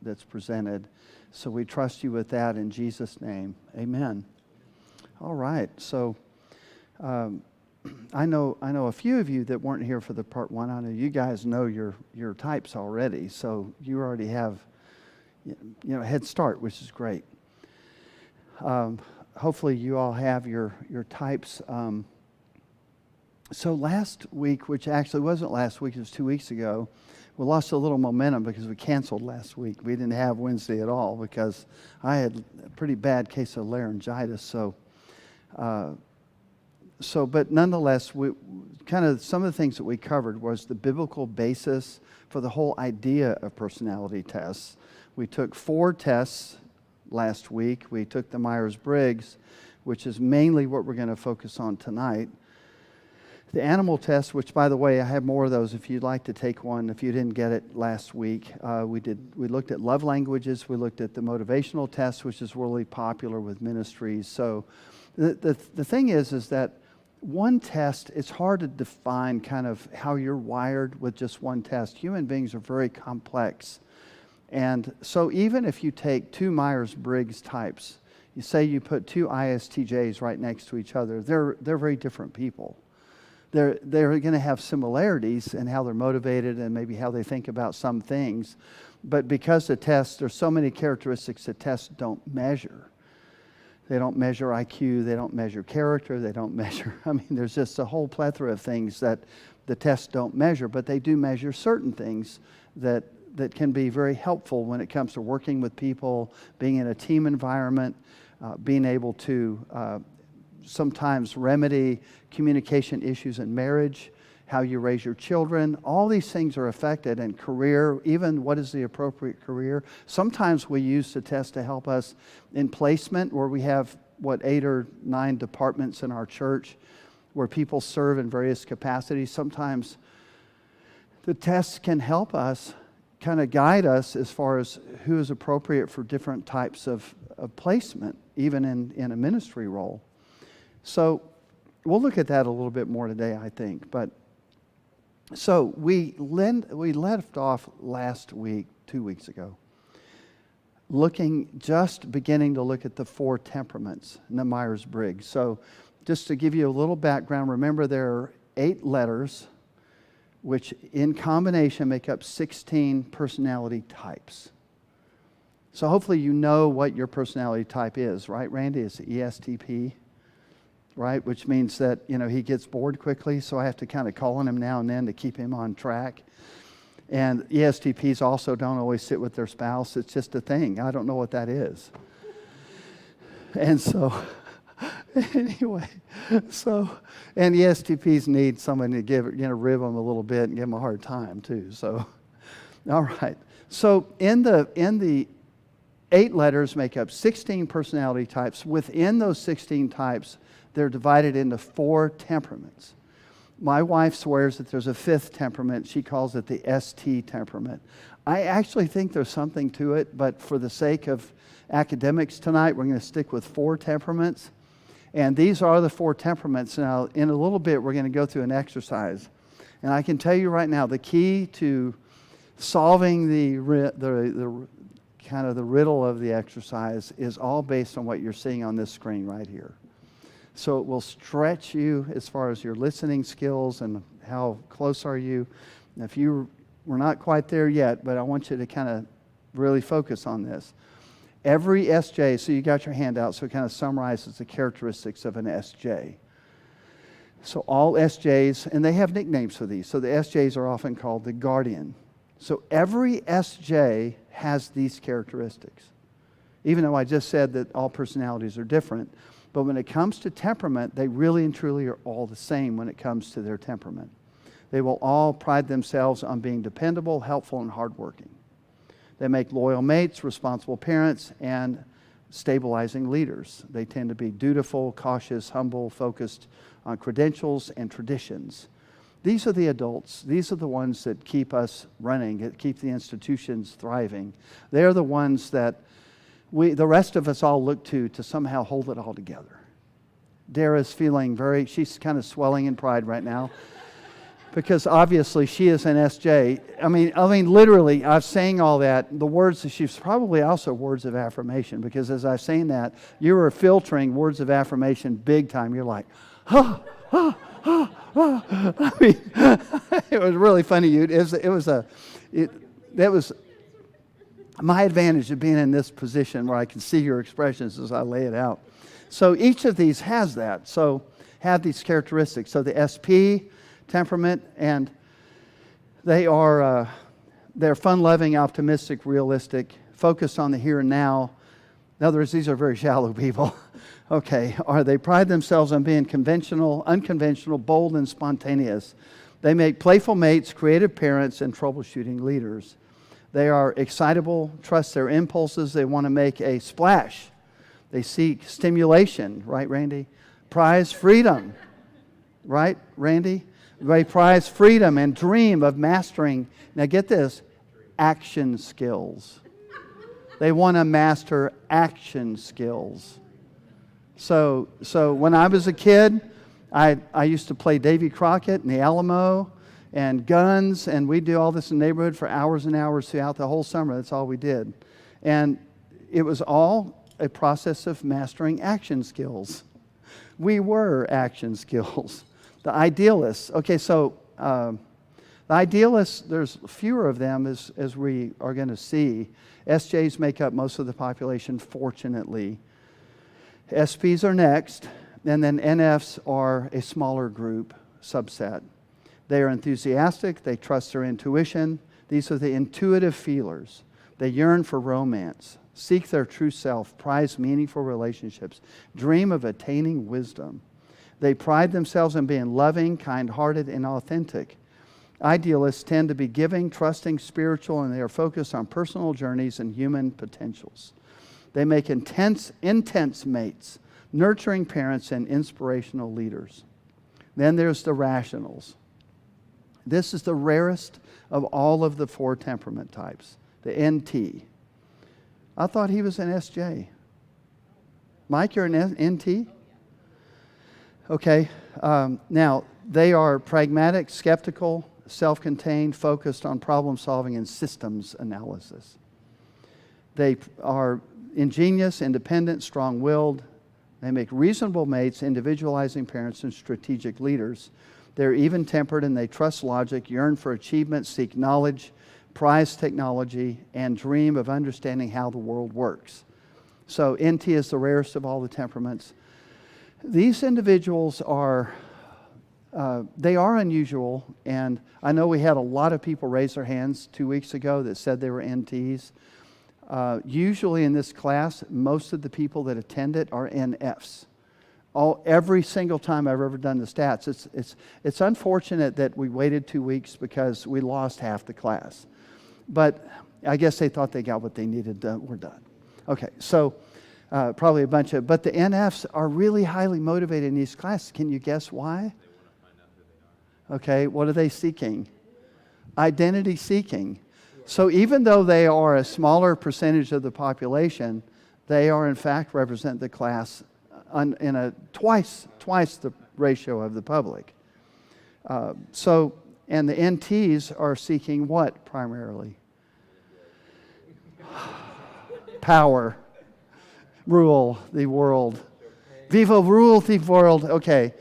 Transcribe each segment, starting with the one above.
that's presented. So we trust you with that in Jesus' name. Amen. All right. So I know a few of you that weren't here for the part one. I know you guys know your types already, so you already have a head start, which is great. Hopefully you all have your types. So last week, which actually wasn't last week, it was 2 weeks ago, we lost a little momentum because we canceled last week. We didn't have Wednesday at all because I had a pretty bad case of laryngitis. But nonetheless, we kind of some of the things that we covered was the biblical basis for the whole idea of personality tests. We took 4 tests last week. We took the Myers-Briggs, which is mainly what we're going to focus on tonight. The animal test, which, by the way, I have more of those if you'd like to take one. If you didn't get it last week, we looked at love languages. We looked at the motivational test, which is really popular with ministries. So the thing is that one test, it's hard to define kind of how you're wired with just one test. Human beings are very complex. And so even if you take 2 Myers-Briggs types, you say you put 2 ISTJs right next to each other, they're very different people. They're going to have similarities in how they're motivated and maybe how they think about some things. But because the tests, there's so many characteristics that tests don't measure. They don't measure IQ, they don't measure character, they don't measure, there's just a whole plethora of things that the tests don't measure, but they do measure certain things that can be very helpful when it comes to working with people, being in a team environment, being able to sometimes remedy communication issues in marriage, how you raise your children. All these things are affected, and career, even what is the appropriate career. Sometimes we use the test to help us in placement, where we have, 8 or 9 departments in our church where people serve in various capacities. Sometimes the tests can help us, kind of guide us as far as who is appropriate for different types of placement, even in a ministry role. So we'll look at that a little bit more today, I think. But so we left off last week, 2 weeks ago, beginning to look at the 4 temperaments in the Myers-Briggs. So just to give you a little background, remember there are 8 letters, which in combination make up 16 personality types. So hopefully you know what your personality type is, right, Randy? It's ESTP. Right, which means that, he gets bored quickly, so I have to kind of call on him now and then to keep him on track. And ESTPs also don't always sit with their spouse. It's just a thing. I don't know what that is. And so, anyway, and ESTPs need someone to rib them a little bit and give them a hard time too. So, all right. So in the 8 letters make up 16 personality types. Within those 16 types, they're divided into 4 temperaments. My wife swears that there's a 5th temperament. She calls it the ST temperament. I actually think there's something to it, but for the sake of academics tonight, we're going to stick with 4 temperaments. And these are the 4 temperaments. Now, in a little bit, we're going to go through an exercise. And I can tell you right now, the key to solving the kind of the riddle of the exercise is all based on what you're seeing on this screen right here. So it will stretch you as far as your listening skills and how close are you. If we're not quite there yet, but I want you to kind of really focus on this. Every SJ, so you got your hand out, so it kind of summarizes the characteristics of an SJ. So all SJs, and they have nicknames for these, so the SJs are often called the guardian. So every SJ has these characteristics. Even though I just said that all personalities are different, but when it comes to temperament, they really and truly are all the same when it comes to their temperament. They will all pride themselves on being dependable, helpful, and hardworking. They make loyal mates, responsible parents, and stabilizing leaders. They tend to be dutiful, cautious, humble, focused on credentials and traditions. These are the adults. These are the ones that keep us running, that keep the institutions thriving. They're the ones that the rest of us all look to somehow hold it all together. Dara's feeling she's kind of swelling in pride right now. because obviously she is an SJ. I mean, literally, I'm saying all that. The words, she's probably also words of affirmation, because as I'm saying that, you were filtering words of affirmation big time. You're like, oh, oh, oh, oh. I mean, it was really funny. That was my advantage of being in this position where I can see your expressions as I lay it out. So each of these has that. So have these characteristics. So the SP, temperament, and they're fun-loving, optimistic, realistic, focused on the here and now. In other words, these are very shallow people. Okay, they pride themselves on being conventional, unconventional, bold, and spontaneous. They make playful mates, creative parents, and troubleshooting leaders. They are excitable, trust their impulses. They want to make a splash. They seek stimulation, right, Randy? Prize freedom, right, Randy? They prize freedom and dream of mastering, now get this, action skills. They want to master action skills. So when I was a kid, I used to play Davy Crockett and the Alamo and guns, and we'd do all this in the neighborhood for hours and hours throughout the whole summer. That's all we did. And it was all a process of mastering action skills. We were action skills. The idealists. Okay, so the idealists, there's fewer of them as we are going to see. SJs make up most of the population, fortunately. SPs are next, and then NFs are a smaller group, subset. They are enthusiastic, they trust their intuition. These are the intuitive feelers. They yearn for romance, seek their true self, prize meaningful relationships, dream of attaining wisdom. They pride themselves in being loving, kind-hearted, and authentic. Idealists tend to be giving, trusting, spiritual, and they are focused on personal journeys and human potentials. They make intense mates, nurturing parents, and inspirational leaders. Then there's the rationals. This is the rarest of all of the four temperament types, the NT. I thought he was an SJ. Mike, you're an NT? Okay. Now, they are pragmatic, skeptical, self-contained, focused on problem solving and systems analysis. They are ingenious, independent, strong-willed. They make reasonable mates, individualizing parents, and strategic leaders. They're even-tempered and they trust logic, yearn for achievement, seek knowledge, prize technology, and dream of understanding how the world works. So NT is the rarest of all the temperaments. These individuals are unusual, and I know we had a lot of people raise their hands 2 weeks ago that said they were NTs. Usually in this class, most of the people that attend it are NFs. Every single time I've ever done the stats, it's unfortunate that we waited 2 weeks because we lost half the class. But I guess they thought they got what they needed done. We're done. Okay, so probably a bunch of, but the NFs are really highly motivated in these classes. Can you guess why? They want to find out who they are. Okay, what are they seeking? Identity seeking. So even though they are a smaller percentage of the population, they are in fact represent the class in a twice the ratio of the public. And the NTs are seeking what primarily? Power. Rule the world. Viva rule the world. Okay.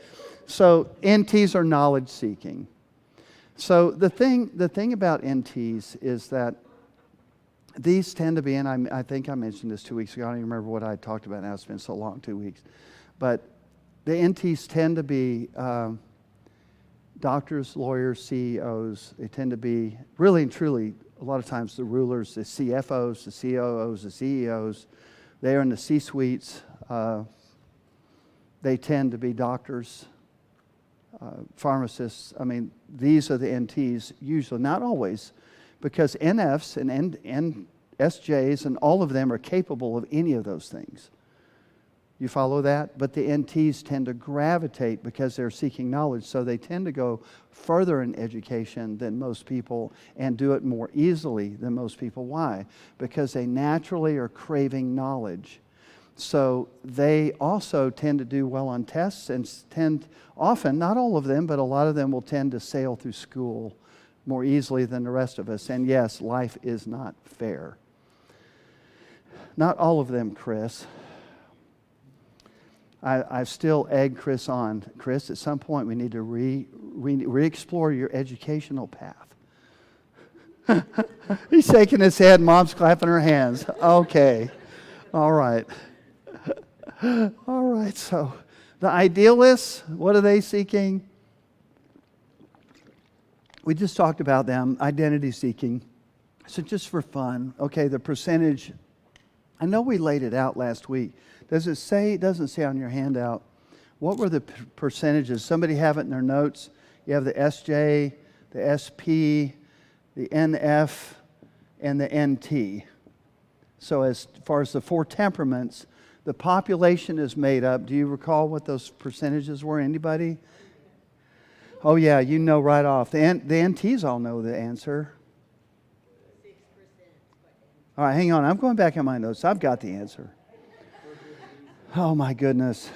So NTs are knowledge seeking. So the thing about NTs is that these tend to be, and I think I mentioned this 2 weeks ago. I don't even remember what I talked about now. It's been so long, 2 weeks. But the NTs tend to be doctors, lawyers, CEOs. They tend to be really and truly, a lot of times, the rulers, the CFOs, the COOs, the CEOs. They are in the C-suites. They tend to be doctors, pharmacists. I mean, these are the NTs usually, not always, because NFs and SJs and all of them are capable of any of those things. You follow that? But the NTs tend to gravitate because they're seeking knowledge, so they tend to go further in education than most people and do it more easily than most people. Why? Because they naturally are craving knowledge. So they also tend to do well on tests and often, not all of them, but a lot of them will tend to sail through school more easily than the rest of us. And yes, life is not fair. Not all of them, Chris. I've still egged Chris on. Chris, at some point we need to re-explore your educational path. He's shaking his head. Mom's clapping her hands. Okay. All right. All right. So the idealists, what are they seeking? We just talked about them, identity seeking. So just for fun, okay, the percentage, I know we laid it out last week. Does it say, it doesn't say on your handout, what were the percentages? Somebody have it in their notes. You have the SJ, the SP, the NF, and the NT. So as far as the 4 temperaments, the population is made up. Do you recall what those percentages were? Anybody? Oh yeah, you know right off. The NTs all know the answer. 6%. All right, hang on. I'm going back in my notes. I've got the answer. Oh my goodness.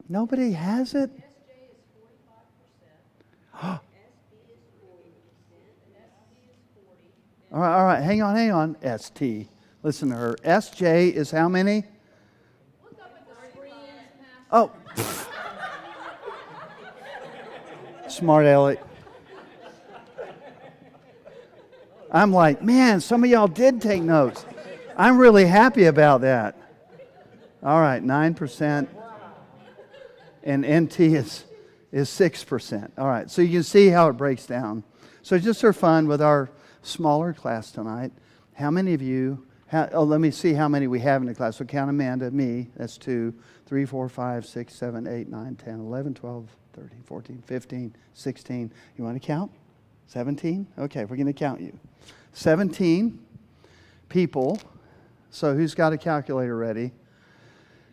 Nobody has it? SJ is 45%. SP is 40%. SP is 40%. All right, hang on. ST. Listen to her. SJ is how many? Look up at the screens, Pastor. Oh. Smart Aleck. I'm like, man, some of y'all did take notes. I'm really happy about that. All right, 9%. And NT is 6%. All right, so you can see how it breaks down. So just for fun with our smaller class tonight, how many of you, let me see how many we have in the class. So count Amanda, me, that's 2, 3, 4, 5, 6, 7, 8, 9, 10, 11, 12, 13, 14, 15, 16. You want to count? 17? Okay, we're going to count you. 17 people. So who's got a calculator ready?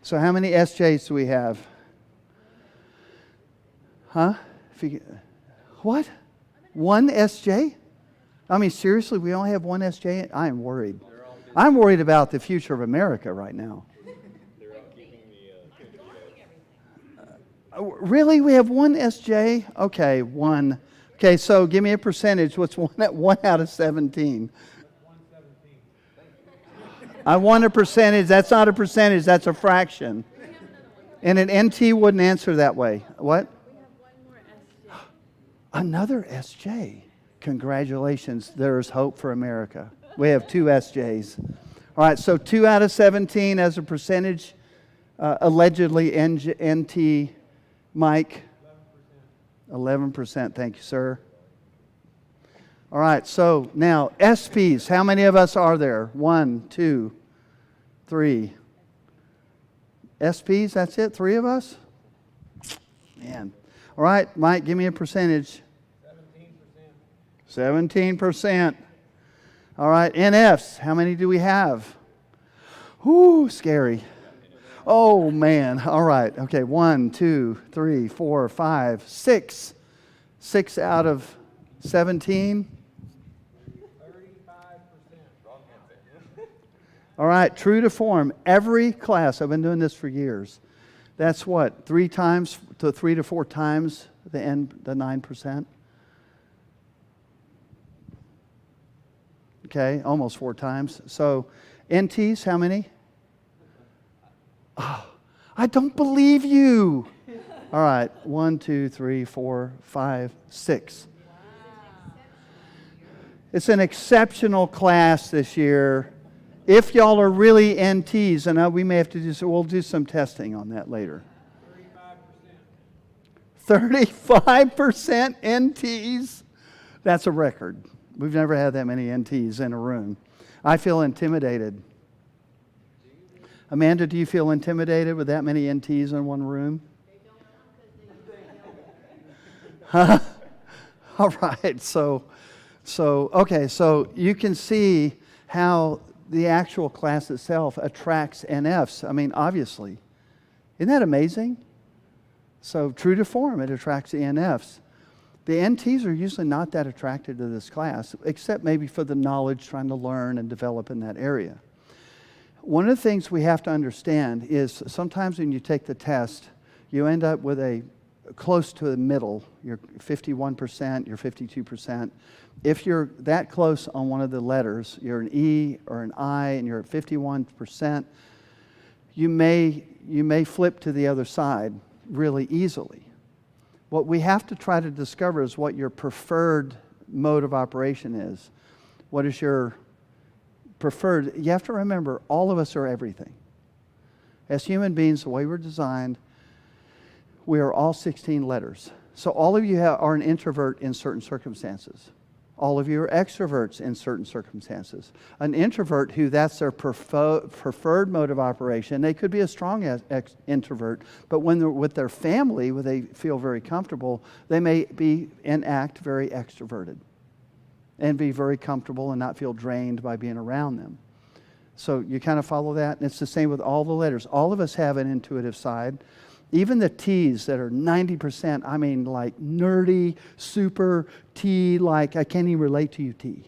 So how many SJs do we have? Huh? What? 1 SJ? I mean, seriously, we only have 1 SJ? I am worried. I'm worried about the future of America right now. Really? We have 1 SJ? Okay, 1. Okay, so give me a percentage. What's 1 out of 17? I want a percentage. That's not a percentage. That's a fraction. And an NT wouldn't answer that way. What? We have one more SJ. Another SJ. Congratulations. There's hope for America. We have 2 SJs. All right, so 2 out of 17 as a percentage. Allegedly NT. Mike? 11%. Thank you, sir. All right, so now SPs. How many of us are there? 1, 2, 3. SPs, that's it? 3 of us? Man. All right, Mike, give me a percentage. 17%. All right, NFs. How many do we have? Whoo, scary. Oh, man. All right. Okay, 1, 2, 3, 4, 5, 6. 6 out of 17. 35%. All right, true to form. Every class, I've been doing this for years. That's what, 3 to 4 times the 9%? Okay, almost 4 times. So, NTs, how many? Oh, I don't believe you. All right, 1, 2, 3, 4, 5, 6. It's an exceptional class this year. If y'all are really NTs, and we may have to we'll do some testing on that later. 35% NTs? That's a record. We've never had that many NTs in a room. I feel intimidated. Amanda, do you feel intimidated with that many NTs in one room? They don't know because they All right, so you can see how the actual class itself attracts NFs. I mean, obviously. Isn't that amazing? So true to form, it attracts the NFs. The NTs are usually not that attracted to this class, except maybe for the knowledge, trying to learn and develop in that area. One of the things we have to understand is sometimes when you take the test, you end up with a close to the middle. You're 51%, you're 52%. If you're that close on one of the letters, you're an E or an I and you're at 51%, you may flip to the other side really easily. What we have to try to discover is what your preferred mode of operation is. What is your preferred? You have to remember, all of us are everything. As human beings, the way we're designed, we are all 16 letters. So all of you are an introvert in certain circumstances. All of you are extroverts in certain circumstances. An introvert who that's their preferred mode of operation, they could be a strong introvert, but when they're with their family, where they feel very comfortable, they may be and act very extroverted and be very comfortable and not feel drained by being around them. So you kind of follow that? And it's the same with all the letters. All of us have an intuitive side. Even the T's that are 90%, I mean like nerdy, super T, like I can't even relate to you T.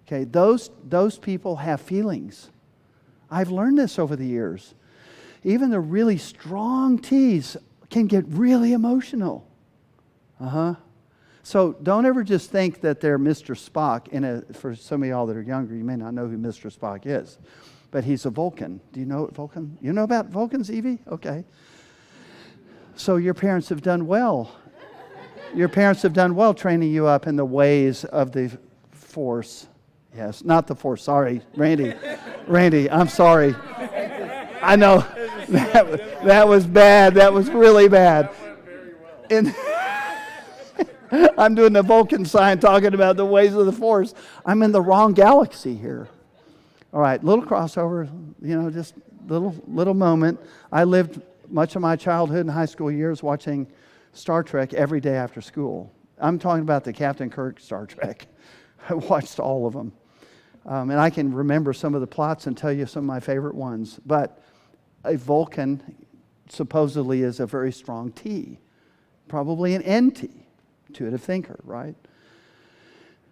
Okay, those people have feelings. I've learned this over the years. Even the really strong T's can get really emotional. So don't ever just think that they're Mr. Spock. For some of y'all that are younger, you may not know who Mr. Spock is, but he's a Vulcan. Do you know what Vulcan? You know about Vulcans, Evie? Okay. So your parents have done well. Your parents have done well training you up in the ways of the Force. Yes, not the Force. Sorry, Randy. Randy, I'm sorry. I know that was bad. That was really bad. And I'm doing the Vulcan sign talking about the ways of the Force. I'm in the wrong galaxy here. All right, little crossover, just little moment. I lived much of my childhood and high school years watching Star Trek every day after school. I'm talking about the Captain Kirk Star Trek. I watched all of them. And I can remember some of the plots and tell you some of my favorite ones. But a Vulcan supposedly is a very strong T. Probably an NT, intuitive thinker, right?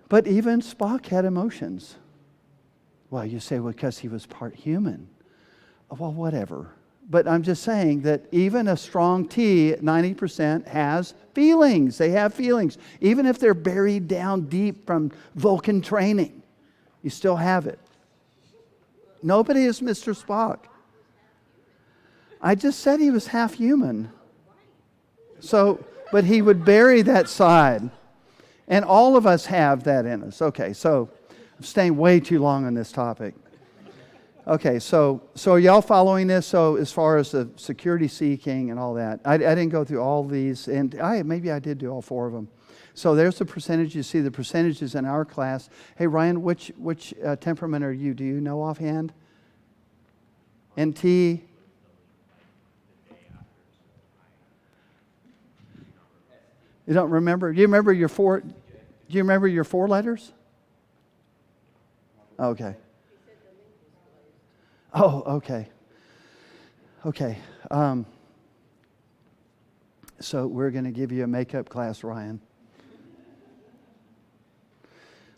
But even Spock had emotions. Well, you say, because he was part human. Well, whatever. But I'm just saying that even a strong T, 90%, has feelings. They have feelings. Even if they're buried down deep from Vulcan training, you still have it. Nobody is Mr. Spock. I just said he was half human. But he would bury that side. And all of us have that in us. Okay, so I'm staying way too long on this topic. Okay, so are y'all following this? So as far as the security seeking and all that, I didn't go through all these, and maybe I did do all four of them. So there's the percentage. You see the percentages in our class. Hey, Ryan, which temperament are you? Do you know offhand? NT? You don't remember? Do you remember your four? Do you remember your four letters? Okay. Oh, okay. Okay. So we're going to give you a makeup class, Ryan.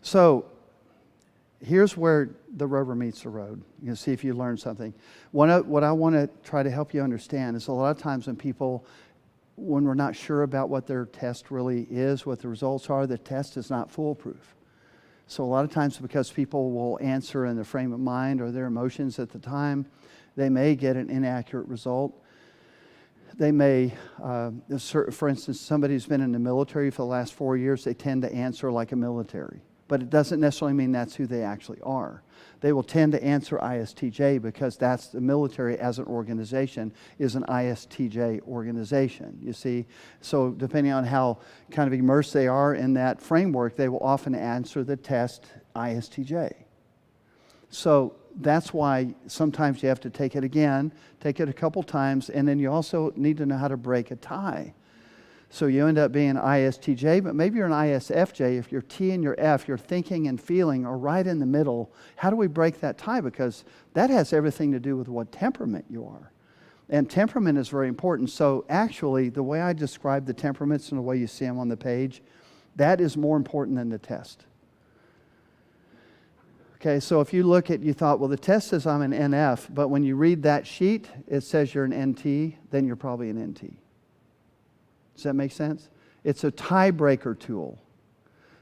So here's where the rubber meets the road. You can see if you learn something. What I want to try to help you understand is a lot of times when we're not sure about what their test really is, what the results are, the test is not foolproof. So a lot of times because people will answer in their frame of mind or their emotions at the time, they may get an inaccurate result. They may, for instance, somebody who's been in the military for the last 4 years, they tend to answer like a military. But it doesn't necessarily mean that's who they actually are. They will tend to answer ISTJ because that's the military as an organization is an ISTJ organization, you see. So depending on how kind of immersed they are in that framework, they will often answer the test ISTJ. So that's why sometimes you have to take it again, take it a couple times, and then you also need to know how to break a tie. So you end up being ISTJ, but maybe you're an ISFJ. If your T and your F, your thinking and feeling are right in the middle, how do we break that tie? Because that has everything to do with what temperament you are. And temperament is very important. So actually, the way I describe the temperaments and the way you see them on the page, that is more important than the test. Okay, so if you look at, you thought, well, the test says I'm an NF, but when you read that sheet, it says you're an NT, then you're probably an NT. Does that make sense? It's a tiebreaker tool.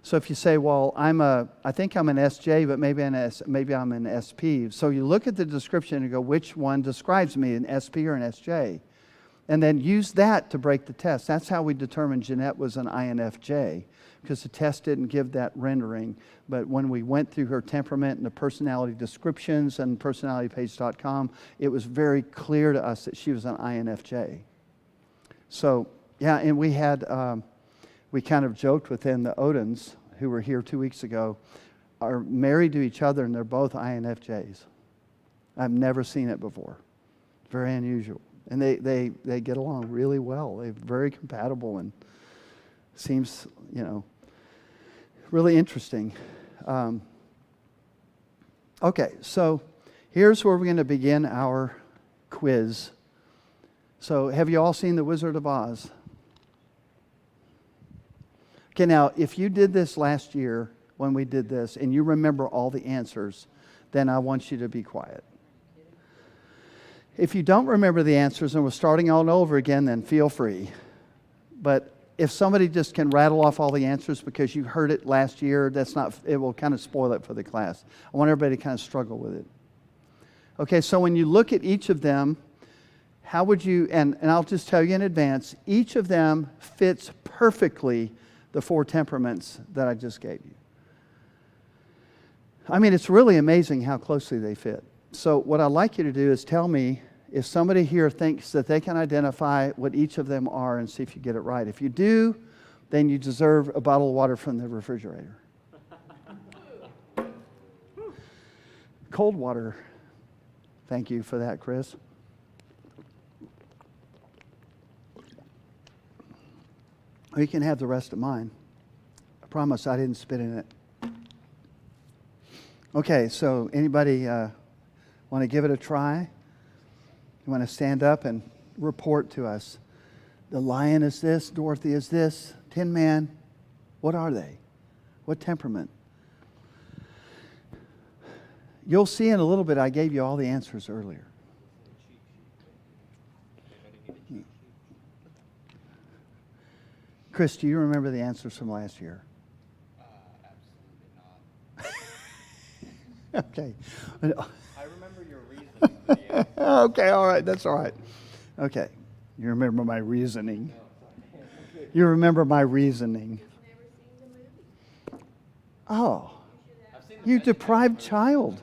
So if you say, well, I think I'm an SJ, but maybe I'm an SP. So you look at the description and go, which one describes me, an SP or an SJ? And then use that to break the test. That's how we determined Jeanette was an INFJ, because the test didn't give that rendering. But when we went through her temperament and the personality descriptions and personalitypage.com, it was very clear to us that she was an INFJ. So, yeah, and we had, we kind of joked within the Odins, who were here 2 weeks ago, are married to each other, and they're both INFJs. I've never seen it before. Very unusual. And they get along really well. They're very compatible, and seems, really interesting. Okay, so here's where we're going to begin our quiz. So have you all seen The Wizard of Oz? Okay, now, if you did this last year when we did this, and you remember all the answers, then I want you to be quiet. If you don't remember the answers and we're starting all over again, then feel free. But if somebody just can rattle off all the answers because you heard it last year, it will kind of spoil it for the class. I want everybody to kind of struggle with it. Okay, so when you look at each of them, how would you, and I'll just tell you in advance, each of them fits perfectly the 4 temperaments that I just gave you. I mean, it's really amazing how closely they fit. So what I'd like you to do is tell me if somebody here thinks that they can identify what each of them are and see if you get it right. If you do, then you deserve a bottle of water from the refrigerator. Cold water. Thank you for that, Chris. Or you can have the rest of mine. I promise I didn't spit in it. Okay, so anybody want to give it a try? You want to stand up and report to us. The lion is this, Dorothy is this, Tin Man. What are they? What temperament? You'll see in a little bit I gave you all the answers earlier. Chris, do you remember the answers from last year? Absolutely not. Okay. I remember your reasoning for the answer. Okay, all right, that's all right. Okay, you remember my reasoning. You remember my reasoning. Oh, you deprived child.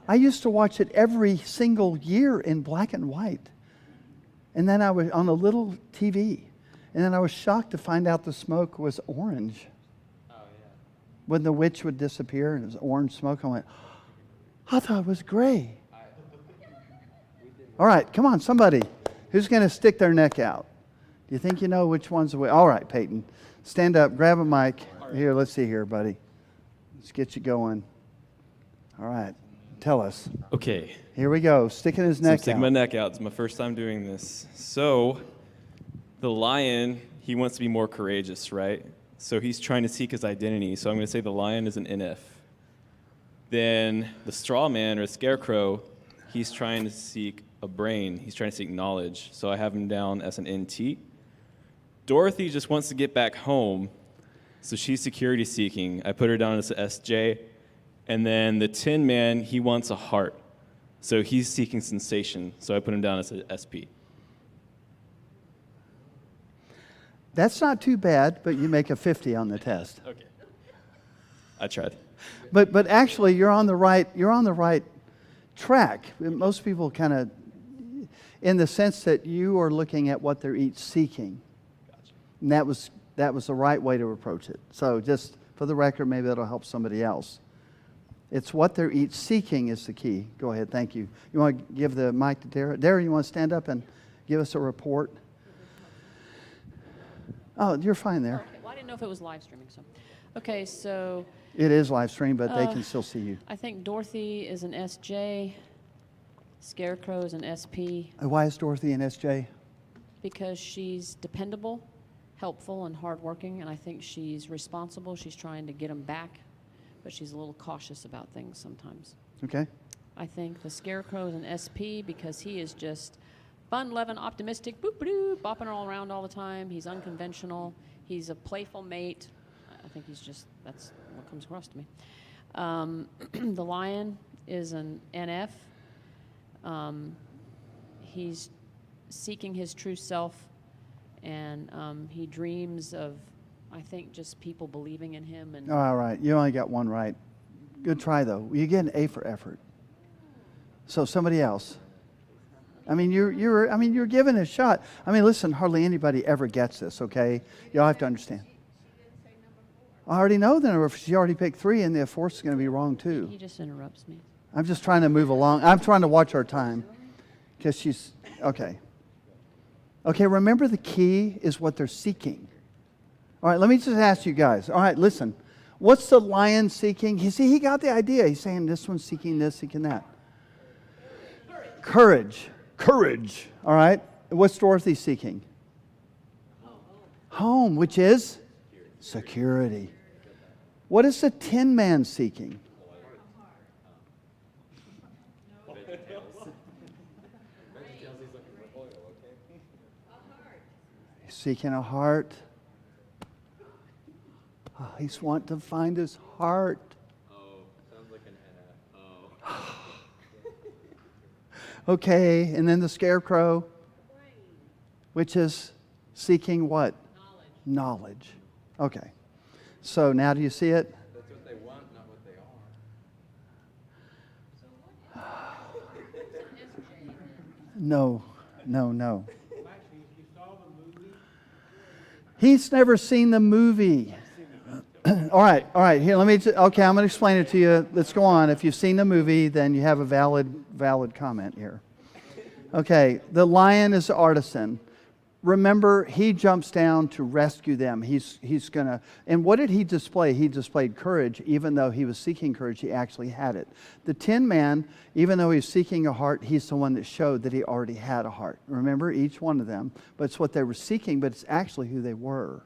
I used to watch it every single year in black and white. And then I was on a little TV. And then I was shocked to find out the smoke was orange. Oh, yeah. When the witch would disappear and it was orange smoke, I went, I thought it was gray. All right, come on, somebody. Who's going to stick their neck out? Do you think you know which one's the way? All right, Peyton. Stand up, grab a mic. Here, let's see here, buddy. Let's get you going. All right, tell us. Okay. Here we go, sticking his neck out. Sticking my neck out. It's my first time doing this. So, the lion, he wants to be more courageous, right? So he's trying to seek his identity. So I'm going to say the lion is an NF. Then the straw man or scarecrow, he's trying to seek a brain. He's trying to seek knowledge. So I have him down as an NT. Dorothy just wants to get back home. So she's security seeking. I put her down as an SJ. And then the Tin Man, he wants a heart. So he's seeking sensation. So I put him down as an SP. That's not too bad, but you make a 50 on the test. Okay. I tried. But actually, you're on the right track. Most people kind of, in the sense that you are looking at what they're each seeking. Gotcha. And that was the right way to approach it. So just for the record, maybe that'll help somebody else. It's what they're each seeking is the key. Go ahead, thank you. You want to give the mic to Dara? Dara, you want to stand up and give us a report? Oh, you're fine there. Okay. Well, I didn't know if it was live streaming, so. Okay, so It is live stream, but they can still see you. I think Dorothy is an SJ, Scarecrow is an SP, Why is Dorothy an SJ? because she's dependable, helpful, and hardworking, and I think she's responsible. She's trying to get them back but she's a little cautious about things sometimes. Okay. I think the Scarecrow is an SP because he is just fun-loving, optimistic, boop-a-doo, bopping all around all the time. He's unconventional. He's a playful mate. I think that's what comes across to me. The Lion is an NF. He's seeking his true self, and he dreams of, I think, just people believing in him. And All right. You only got one right. Good try, though. You get an A for effort. So somebody else. I mean, you're given a shot. I mean, listen, hardly anybody ever gets this, okay? Y'all have to understand. I already know the number. She already picked 3, and the 4th is going to be wrong, too. he just interrupts me. I'm just trying to move along. I'm trying to watch our time. Because she's, okay. Okay, remember the key is what they're seeking. All right, let me just ask you guys. All right, listen. What's the Lion seeking? You see, he got the idea. He's saying this one's seeking this, seeking that. Courage. Courage. All right. What's Dorothy seeking? Home, which is security. What is the Tin Man seeking? He's seeking a heart. Oh, he's wanting to find his heart. Oh, sounds like an NF. Oh. Okay, and then the Scarecrow, which is seeking what? Knowledge. Okay. So now do you see it? That's what they want, not what they are. No. He's never seen the movie. All right. Here, okay, I'm going to explain it to you. Let's go on. If you've seen the movie, then you have a valid comment here. Okay, the Lion is the artisan. Remember, he jumps down to rescue them. He's going to, and what did he display? He displayed courage. Even though he was seeking courage, he actually had it. The Tin Man, even though he's seeking a heart, he's the one that showed that he already had a heart. Remember, each one of them. But it's what they were seeking, but it's actually who they were.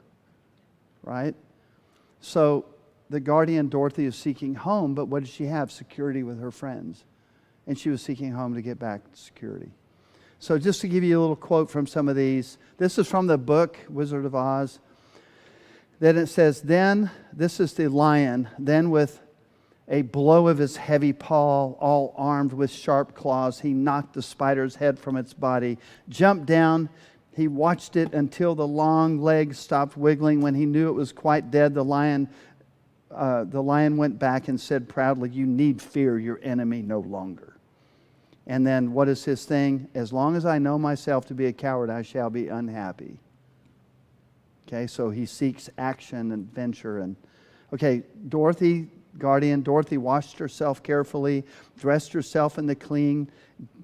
Right? So the guardian, Dorothy, is seeking home, but what did she have? Security with her friends. And she was seeking home to get back to security. So just to give you a little quote from some of these, this is from the book, Wizard of Oz. Then it says, then, this is the Lion, then with a blow of his heavy paw, all armed with sharp claws, he knocked the spider's head from its body, jumped down. He watched it until the long legs stopped wiggling. When he knew it was quite dead, the lion went back and said proudly, "You need fear your enemy no longer." And then what is his thing? As long as I know myself to be a coward, I shall be unhappy. Okay, so he seeks action and adventure. And okay, Dorothy, guardian, Dorothy washed herself carefully, dressed herself in the clean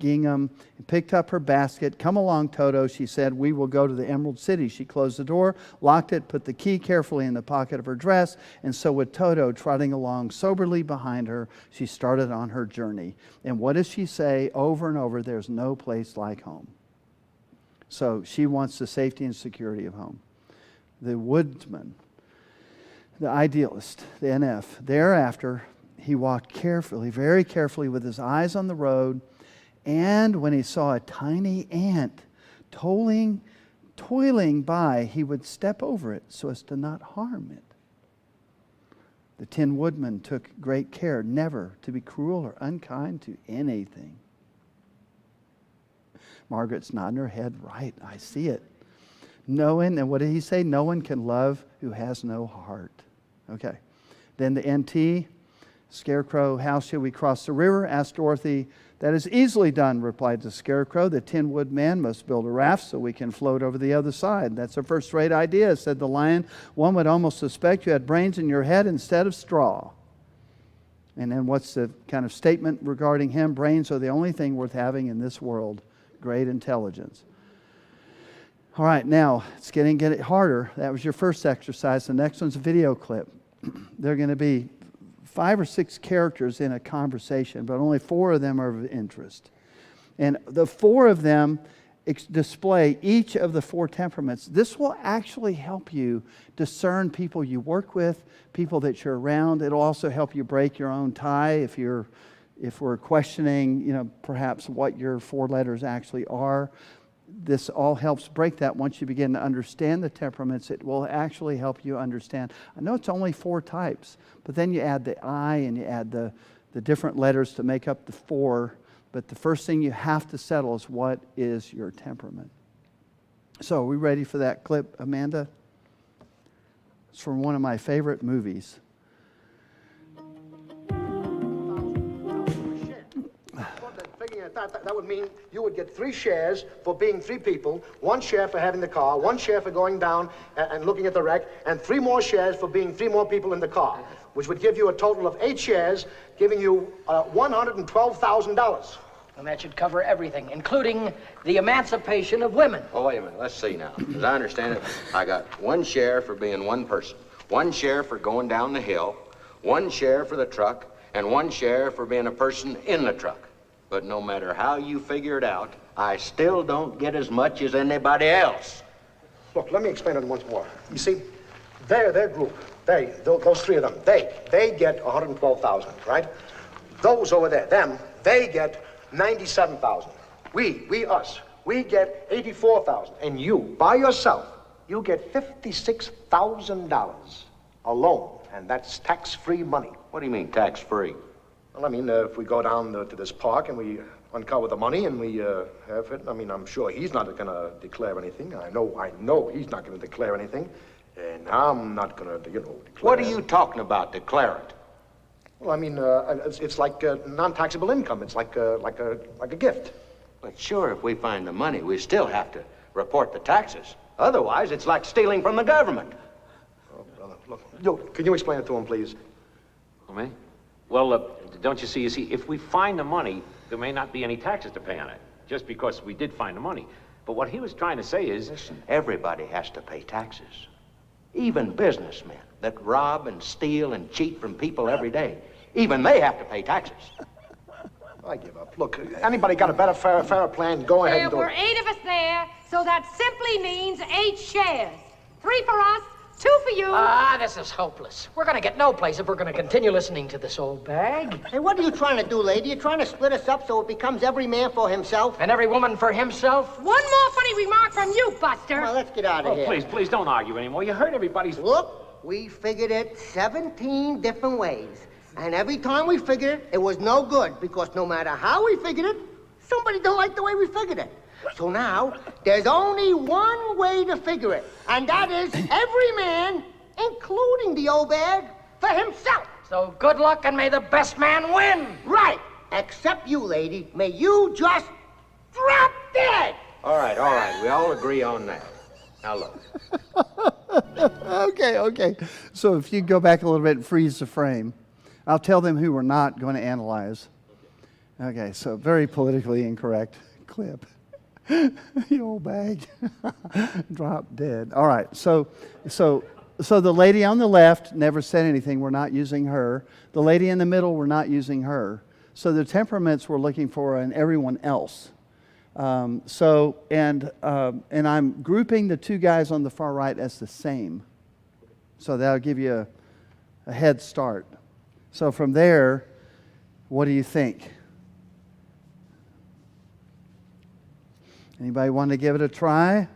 gingham, picked up her basket. "Come along, Toto," she said. "We will go to the Emerald City." She closed the door, locked it, put the key carefully in the pocket of her dress, and so with Toto trotting along soberly behind her, she started on her journey. And what does she say over and over? There's no place like home. So she wants the safety and security of home. The woodsman, the idealist, the NF, thereafter, he walked carefully, very carefully, with his eyes on the road. And when he saw a tiny ant toiling by, he would step over it so as to not harm it. The Tin Woodman took great care never to be cruel or unkind to anything. Margaret's nodding her head. Right, I see it. And what did he say? No one can love who has no heart. Okay. Then the NT, Scarecrow, "How shall we cross the river?" asked Dorothy. "That is easily done," replied the Scarecrow. "The Tin Woodman must build a raft so we can float over the other side." "That's a first-rate idea," said the Lion. "One would almost suspect you had brains in your head instead of straw." And then what's the kind of statement regarding him? "Brains are the only thing worth having in this world. Great intelligence." All right, now it's getting harder. That was your first exercise. The next one's a video clip. There are going to be 5 or 6 characters in a conversation, but only 4 of them are of interest. And the 4 of them, display each of the 4 temperaments. This will actually help you discern people you work with, people that you're around. It'll also help you break your own tie if we're questioning, perhaps what your 4 letters actually are. This all helps break that. Once you begin to understand the temperaments, it will actually help you understand. I know it's only 4 types, but then you add the I and you add the different letters to make up the 4. But the first thing you have to settle is, what is your temperament? So, are we ready for that clip, Amanda? It's from one of my favorite movies. That would mean you would get 3 shares for being 3 people, 1 share for having the car, 1 share for going down and looking at the wreck, and 3 more shares for being 3 more people in the car, which would give you a total of 8 shares, giving you $112,000. And that should cover everything, including the emancipation of women. Oh, wait a minute. Let's see now. As I understand it, I got 1 share for being 1 person, 1 share for going down the hill, 1 share for the truck, and 1 share for being a person in the truck. But no matter how you figure it out, I still don't get as much as anybody else. Look, let me explain it once more. You see, their group, those 3 of them, they get 112,000, right? Those over there, them, they get 97,000. Us, we get 84,000. And you, by yourself, you get $56,000 alone, and that's tax-free money. What do you mean, tax-free? Well, I mean, if we go down to this park and we uncover the money and we have it, I mean, I'm sure he's not going to declare anything. I know he's not going to declare anything, and I'm not going to, declare. What are you talking about, declare it? Well, I mean, it's like non-taxable income. It's like a gift. But sure, if we find the money, we still have to report the taxes. Otherwise, it's like stealing from the government. Oh, brother, look. Yo, can you explain it to him, please? Oh, me? Well, don't you see, if we find the money, there may not be any taxes to pay on it, just because we did find the money. But what he was trying to say is... Listen, everybody has to pay taxes. Even businessmen that rob and steal and cheat from people every day. Even they have to pay taxes. I give up. Look, anybody got a better, fairer plan? Go ahead and do There were it. 8 of us there, so that simply means 8 shares. 3 for us, 2 for you. This is hopeless. We're going to get no place if we're going to continue listening to this old bag. Hey, what are you trying to do, lady? You're trying to split us up so it becomes every man for himself? And every woman for himself. One more funny remark from you, Buster. Well, let's get out of Oh, here. please don't argue anymore. You heard everybody's... Look, we figured it 17 different ways. And every time we figured it, it was no good, because no matter how we figured it, somebody don't like the way we figured it. So now, there's only one way to figure it, and that is every man, including the old bag, for himself. So good luck and may the best man win. Right, except you, lady. May you just drop dead. All right, we all agree on that. Now look. Okay. So if you go back a little bit and freeze the frame, I'll tell them who we're not going to analyze. Okay, so very politically incorrect clip. You old bag. Drop dead. All right, so the lady on the left never said anything. We're not using her. The lady in the middle, we're not using her. So the temperaments we're looking for in everyone else. And I'm grouping the 2 guys on the far right as the same. So that'll give you a head start. So from there, what do you think? Anybody want to give it a try?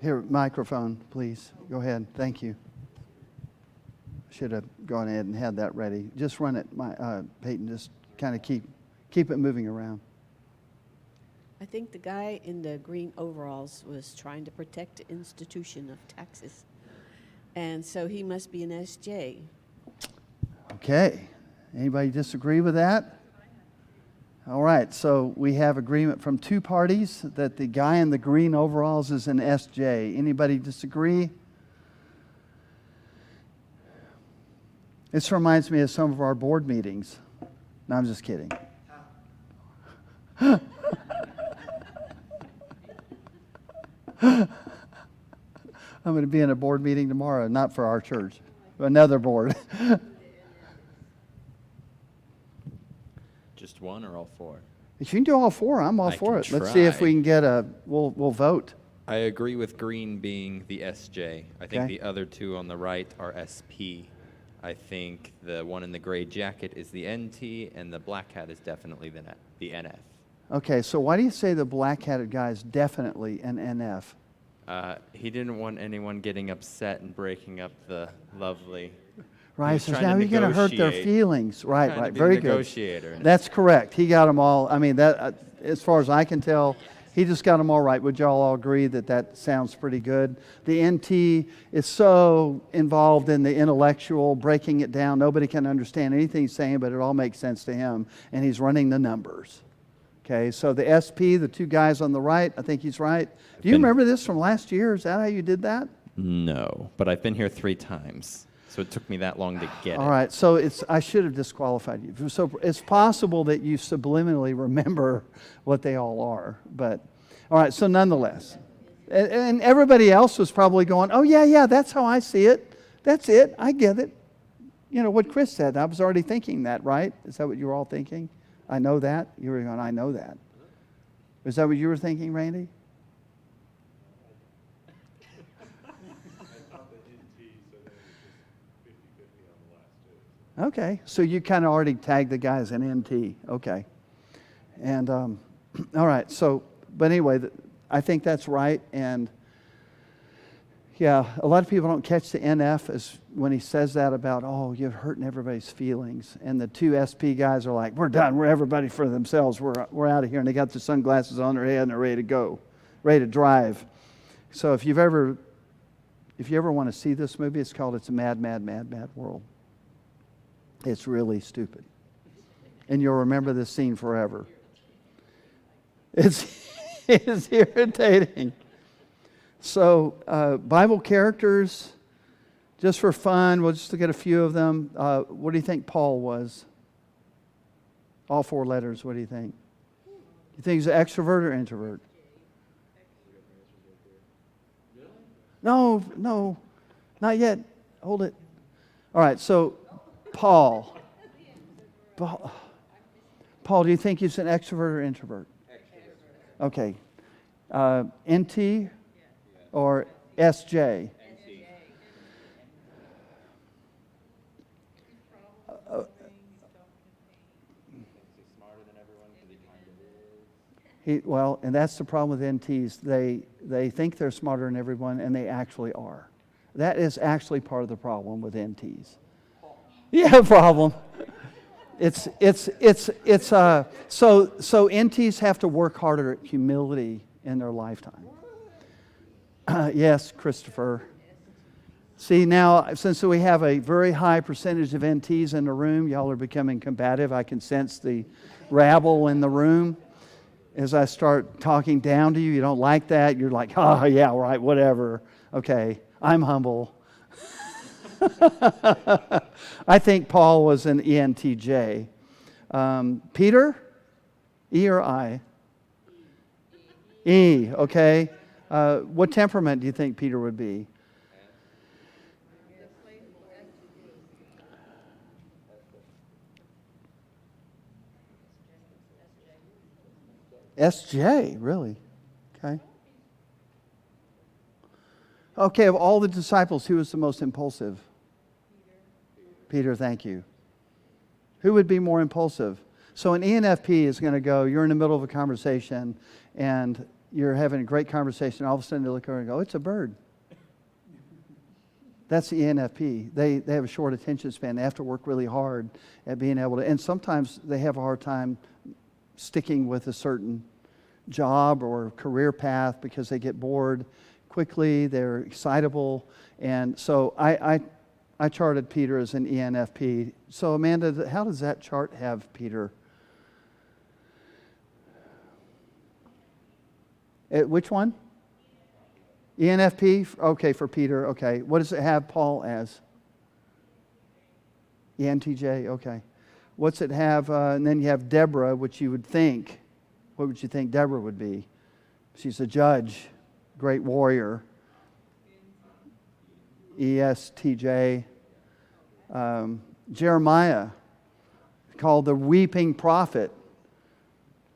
Here, microphone, please. Go ahead. Thank you. Should have gone ahead and had that ready. Just run it, Peyton. Just kind of keep it moving around. I think the guy in the green overalls was trying to protect the institution of taxes. And so he must be an SJ. Okay. Anybody disagree with that? All right. So we have agreement from 2 parties that the guy in the green overalls is an SJ. Anybody disagree? This reminds me of some of our board meetings. No, I'm just kidding. I'm going to be in a board meeting tomorrow, not for our church. another board. Just one or all four? If you can do all four, I'm all for can it. Let's see if try. we can get we'll vote. I agree with green being the SJ. I think Okay. the other two on the right are SP. I think the one in the gray jacket is the NT, and the black hat is definitely the NF. Okay, so why do you say the black-hatted guy is definitely an NF? He didn't want anyone getting upset and breaking up the lovely. Right, was so trying to now you're going to hurt their negotiate. feelings. Right, Trying to right, be very the good. negotiator. That's correct. He got them all. I mean, that as far as I can tell, he just got them all right. Would y'all all agree that that sounds pretty good? The NT is so involved in the intellectual, breaking it down. Nobody can understand anything he's saying, but it all makes sense to him, and he's running the numbers. Okay, so the SP, the two guys on the right, I think he's right. Do you remember this from last year? Is that how you did that? No, but I've been here 3 times, so it took me that long to get it. All right, so I should have disqualified you. So it's possible that you subliminally remember what they all are, but all right. So nonetheless, and everybody else was probably going, "Oh yeah, that's how I see it. That's it. I get it." You know what Chris said. I was already thinking that, right? Is that what you were all thinking? I know that. You were going, "I know that." Is that what you were thinking, Randy? Okay, so you kind of already tagged the guy as an NT. Okay. And, all right, so, but anyway, I think that's right. And, yeah, a lot of people don't catch the NF as when he says that about, oh, you're hurting everybody's feelings. And the two SP guys are like, we're done. We're everybody for themselves. We're out of here. And they got the sunglasses on their head and they're ready to go, ready to drive. So if you ever want to see this movie, it's called It's a Mad, Mad, Mad, Mad World. It's really stupid. And you'll remember this scene forever. It's irritating. So, Bible characters, just for fun, we'll just look at a few of them. What do you think Paul was? All 4 letters, what do you think? You think he's an extrovert or introvert? No, not yet. Hold it. All right, so Paul, do you think he's an extrovert or introvert? Okay. NT or SJ? Well, and that's the problem with NTs. They think they're smarter than everyone, and they actually are. That is actually part of the problem with NTs. Yeah, problem. So NTs have to work harder at humility in their lifetime. Yes, Christopher. See, now, since we have a very high percentage of NTs in the room, y'all are becoming combative. I can sense the rabble in the room. As I start talking down to you, you don't like that. You're like, oh, yeah, right, whatever. Okay, I'm humble. I think Paul was an ENTJ. Peter? E or I? E, okay. What temperament do you think Peter would be? SJ, really? Okay. Okay, of all the disciples, who was the most impulsive? Peter, thank you. Who would be more impulsive? So an ENFP is going to go, you're in the middle of a conversation, and you're having a great conversation, all of a sudden they look over and go, it's a bird. That's the ENFP. They have a short attention span. They have to work really hard at being able to, and sometimes they have a hard time sticking with a certain job or career path because they get bored quickly, they're excitable, and so I charted Peter as an ENFP. So Amanda, how does that chart have Peter? Which one? ENFP? Okay, for Peter, okay. What does it have Paul as? ENTJ, okay. What's it have, and then you have Deborah, which you would think, what would you think Deborah would be? She's a judge, great warrior. ESTJ. Jeremiah, called the weeping prophet,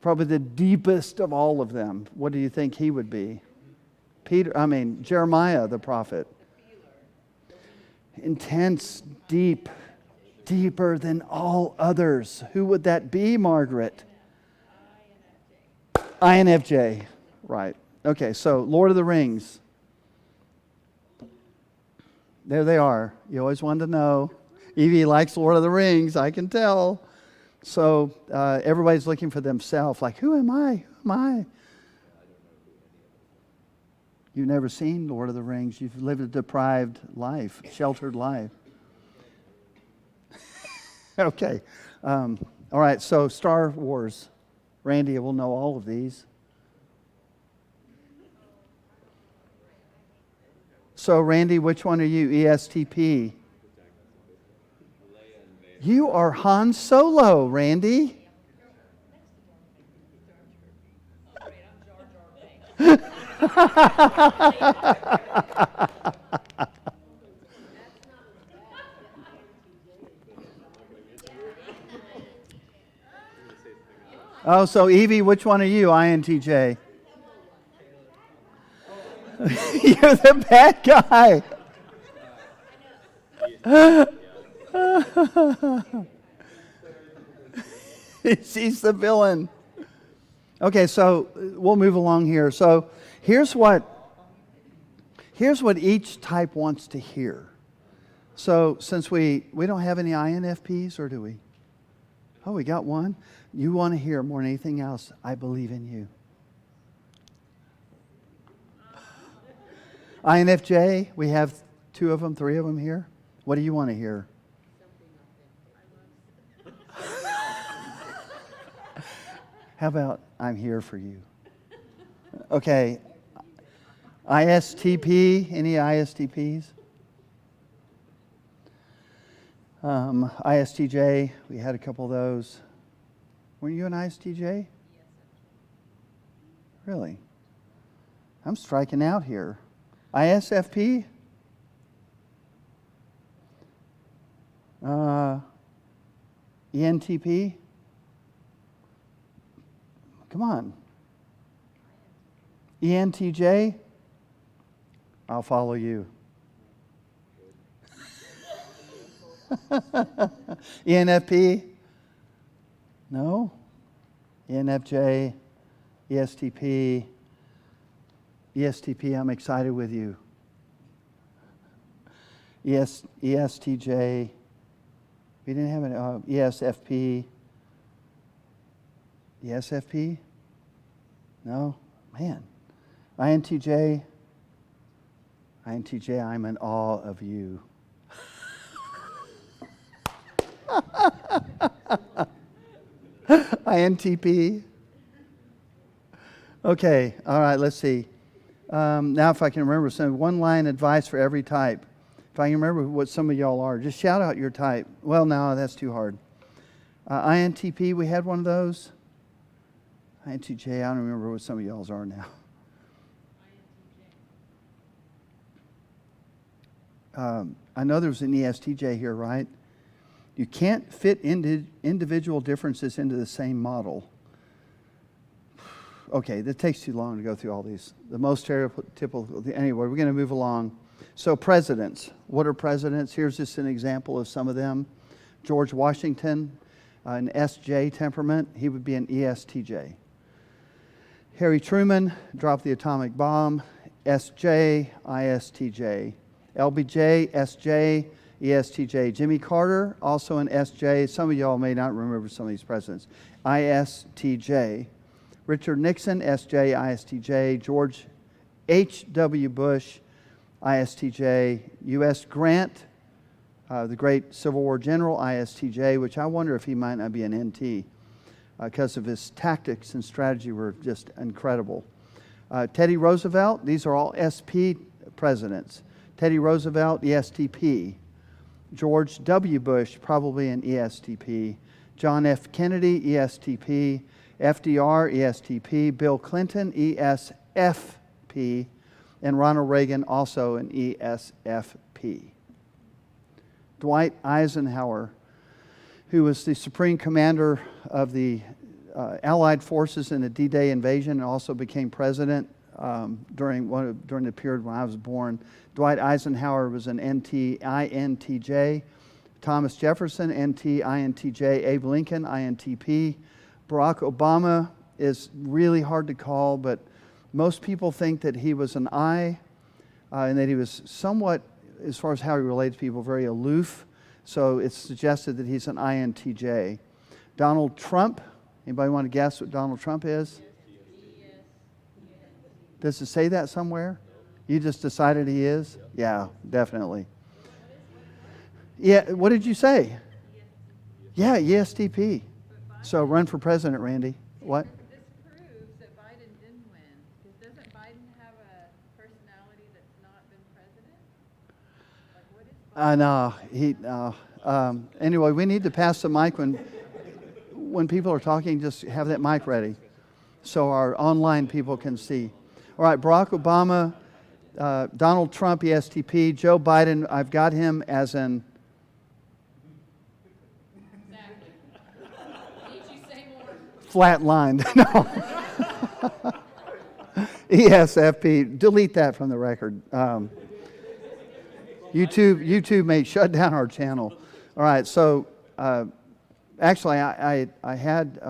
probably the deepest of all of them. What do you think he would be? Jeremiah the prophet. Intense, deep, deeper than all others. Who would that be, Margaret? Infj. Right. Okay, so Lord of the Rings. There they are. You always wanted to know. Evie likes Lord of the Rings, I can tell. So everybody's looking for themselves, like, who am I? Who am I? You've never seen Lord of the Rings. You've lived a deprived life, sheltered life. Okay. All right, so Star Wars. Randy will know all of these. So, Randy, which one are you? ESTP. You are Han Solo, Randy. Oh, so Evie, which one are you? INTJ. You're the bad guy. She's the villain. Okay, so we'll move along here. So here's what each type wants to hear. So since we don't have any INFPs, or do we? Oh, we got one. You want to hear more than anything else, I believe in you. INFJ, we have 2 of them, 3 of them here. What do you want to hear? How about I'm here for you? Okay. ISTP, any ISTPs? ISTJ, we had a couple of those. Were you an ISTJ? Really? I'm striking out here. ISFP? ENTP? Come on. ENTJ? I'll follow you. ENFP? No? ENFJ? ESTP? ESTP, I'm excited with you. ESTJ? We didn't have an ESFP? ESFP? No? Man. INTJ? INTJ, I'm in awe of you. INTP? Okay, all right, let's see. Now if I can remember some one-line advice for every type. If I can remember what some of y'all are, just shout out your type. Well, no, that's too hard. INTP, we had one of those. INTJ, I don't remember what some of y'all's are now. I know there was an ESTJ here, right? You can't fit individual differences into the same model. Okay, that takes too long to go through all these. The most stereotypical, anyway, we're going to move along. So presidents, what are presidents? Here's just an example of some of them. George Washington, an SJ temperament, he would be an ESTJ. Harry Truman dropped the atomic bomb, SJ, ISTJ. LBJ, SJ, ESTJ. Jimmy Carter, also an SJ. Some of y'all may not remember some of these presidents. ISTJ. Richard Nixon, SJ, ISTJ. George H.W. Bush, ISTJ. U.S. Grant, the great Civil War general, ISTJ, which I wonder if he might not be an NT because of his tactics and strategy were just incredible. Teddy Roosevelt, these are all SP presidents. Teddy Roosevelt, ESTP. George W. Bush, probably an ESTP. John F. Kennedy, ESTP. FDR, ESTP. Bill Clinton, ESFP. And Ronald Reagan, also an ESFP. Dwight Eisenhower, who was the supreme commander of the Allied forces in the D-Day invasion and also became president during the period when I was born. Dwight Eisenhower was an Intj. Thomas Jefferson, Intj. Abe Lincoln, INTP. Barack Obama is really hard to call, but most people think that he was an I, and that he was somewhat, as far as how he relates to people, very aloof. So it's suggested that he's an INTJ. Donald Trump. Anybody want to guess what Donald Trump is? Does it say that somewhere? You just decided he is? Yeah, definitely. Yeah, what did you say? Yeah, ESTP. So run for president, Randy. What? This proves that Biden didn't win. Because doesn't Biden have a personality that's not been president? Like, what is Biden? No. Anyway, we need to pass the mic when people are talking. Just have that mic ready so our online people can see. All right, Barack Obama, Donald Trump, ESTP, Joe Biden, I've got him as an... Flatlined. No. ESFP. Delete that from the record. YouTube may shut down our channel. All right. So actually, I had.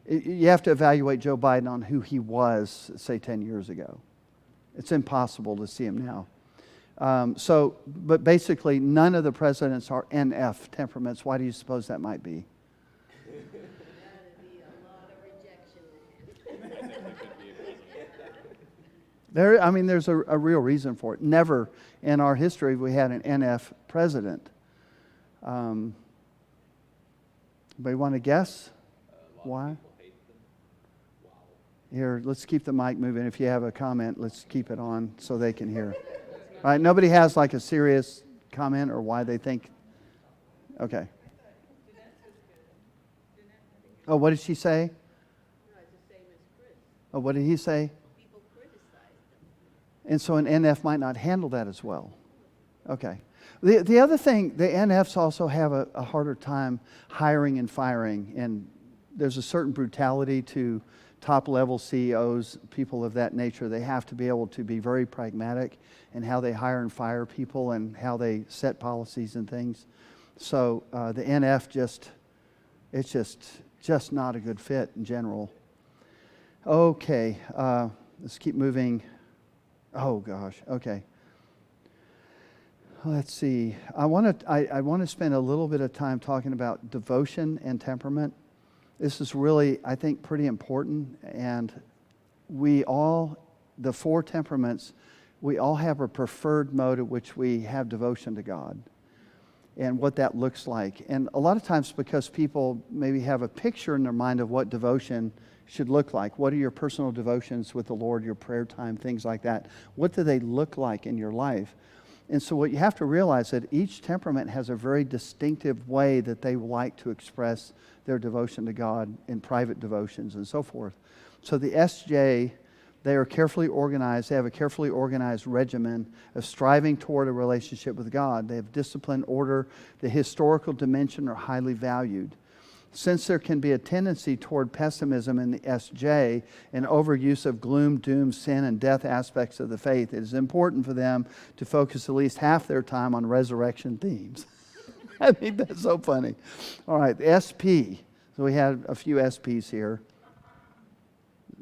You have to evaluate Joe Biden on who he was, say, 10 years ago. It's impossible to see him now. But basically, none of the presidents are NF temperaments. Why do you suppose that might be? There's a real reason for it. Never in our history have we had an NF president. Anybody want to guess why? Here, let's keep the mic moving. If you have a comment, let's keep it on so they can hear. All right, nobody has like a serious comment or why they think. Okay. Oh, what did she say? Oh, what did he say? And so an NF might not handle that as well. Okay. The other thing, the NFs also have a harder time hiring and firing. And there's a certain brutality to top-level CEOs, people of that nature. They have to be able to be very pragmatic in how they hire and fire people and how they set policies and things. So the NF it's just not a good fit in general. Okay. Let's keep moving. Oh gosh. Okay. Let's see. I want to spend a little bit of time talking about devotion and temperament. This is really, I think, pretty important. And the 4 temperaments, we all have a preferred mode at which we have devotion to God and what that looks like. And a lot of times because people maybe have a picture in their mind of what devotion should look like. What are your personal devotions with the Lord, your prayer time, things like that? What do they look like in your life? And so what you have to realize that each temperament has a very distinctive way that they like to express their devotion to God in private devotions and so forth. So the SJ, they are carefully organized. They have a carefully organized regimen of striving toward a relationship with God. They have discipline, order. The historical dimension are highly valued. Since there can be a tendency toward pessimism in the SJ and overuse of gloom, doom, sin, and death aspects of the faith, it is important for them to focus at least half their time on resurrection themes. I think that's so funny. All right, SP. So we had a few SPs here.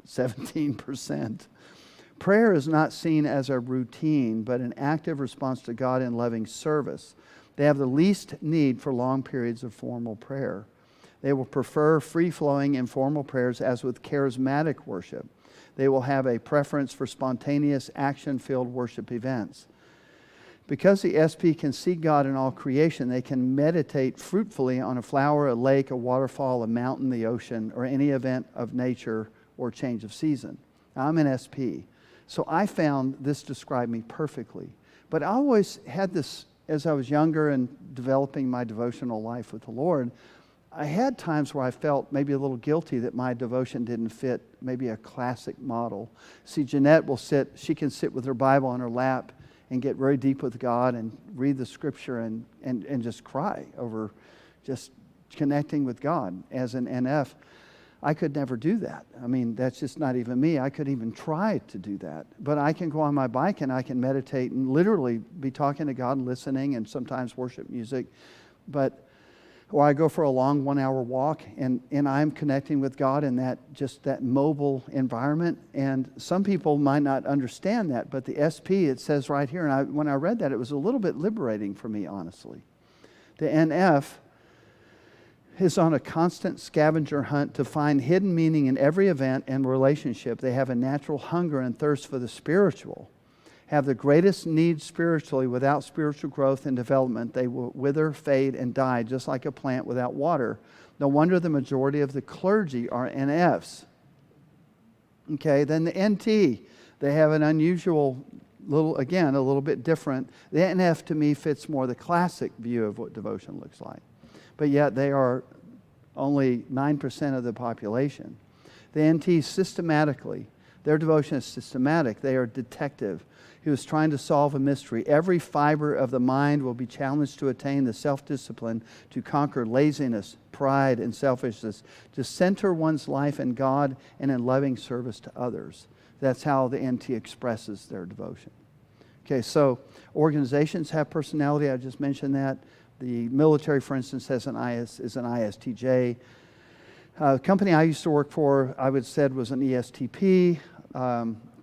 17%. Prayer is not seen as a routine, but an active response to God in loving service. They have the least need for long periods of formal prayer. They will prefer free-flowing, informal prayers as with charismatic worship. They will have a preference for spontaneous, action-filled worship events. Because the SP can see God in all creation, they can meditate fruitfully on a flower, a lake, a waterfall, a mountain, the ocean, or any event of nature or change of season. Now, I'm an SP, so I found this described me perfectly. But I always had this, as I was younger and developing my devotional life with the Lord, I had times where I felt maybe a little guilty that my devotion didn't fit maybe a classic model. See, Jeanette she can sit with her Bible on her lap and get very deep with God and read the scripture and just cry over just connecting with God. As an NF, I could never do that. I mean, that's just not even me. I couldn't even try to do that. But I can go on my bike and I can meditate and literally be talking to God and listening, and sometimes worship music. Or I go for a long 1 hour walk and I'm connecting with God in that mobile environment. And some people might not understand that, but the SP, it says right here, and when I read that, it was a little bit liberating for me, honestly. The NF is on a constant scavenger hunt to find hidden meaning in every event and relationship. They have a natural hunger and thirst for the spiritual, have the greatest need spiritually. Without spiritual growth and development, they will wither, fade, and die, just like a plant without water. No wonder the majority of the clergy are NFs. Okay, then the NT, they have an unusual a little bit different. The NF to me fits more the classic view of what devotion looks like. But yet they are only 9% of the population. The NT systematically, their devotion is systematic. They are detective. He was trying to solve a mystery. Every fiber of the mind will be challenged to attain the self-discipline to conquer laziness, pride, and selfishness, to center one's life in God and in loving service to others. That's how the NT expresses their devotion. Okay, so organizations have personality. I just mentioned that. The military, for instance, is an ISTJ. The company I used to work for, I would said, was an ESTP.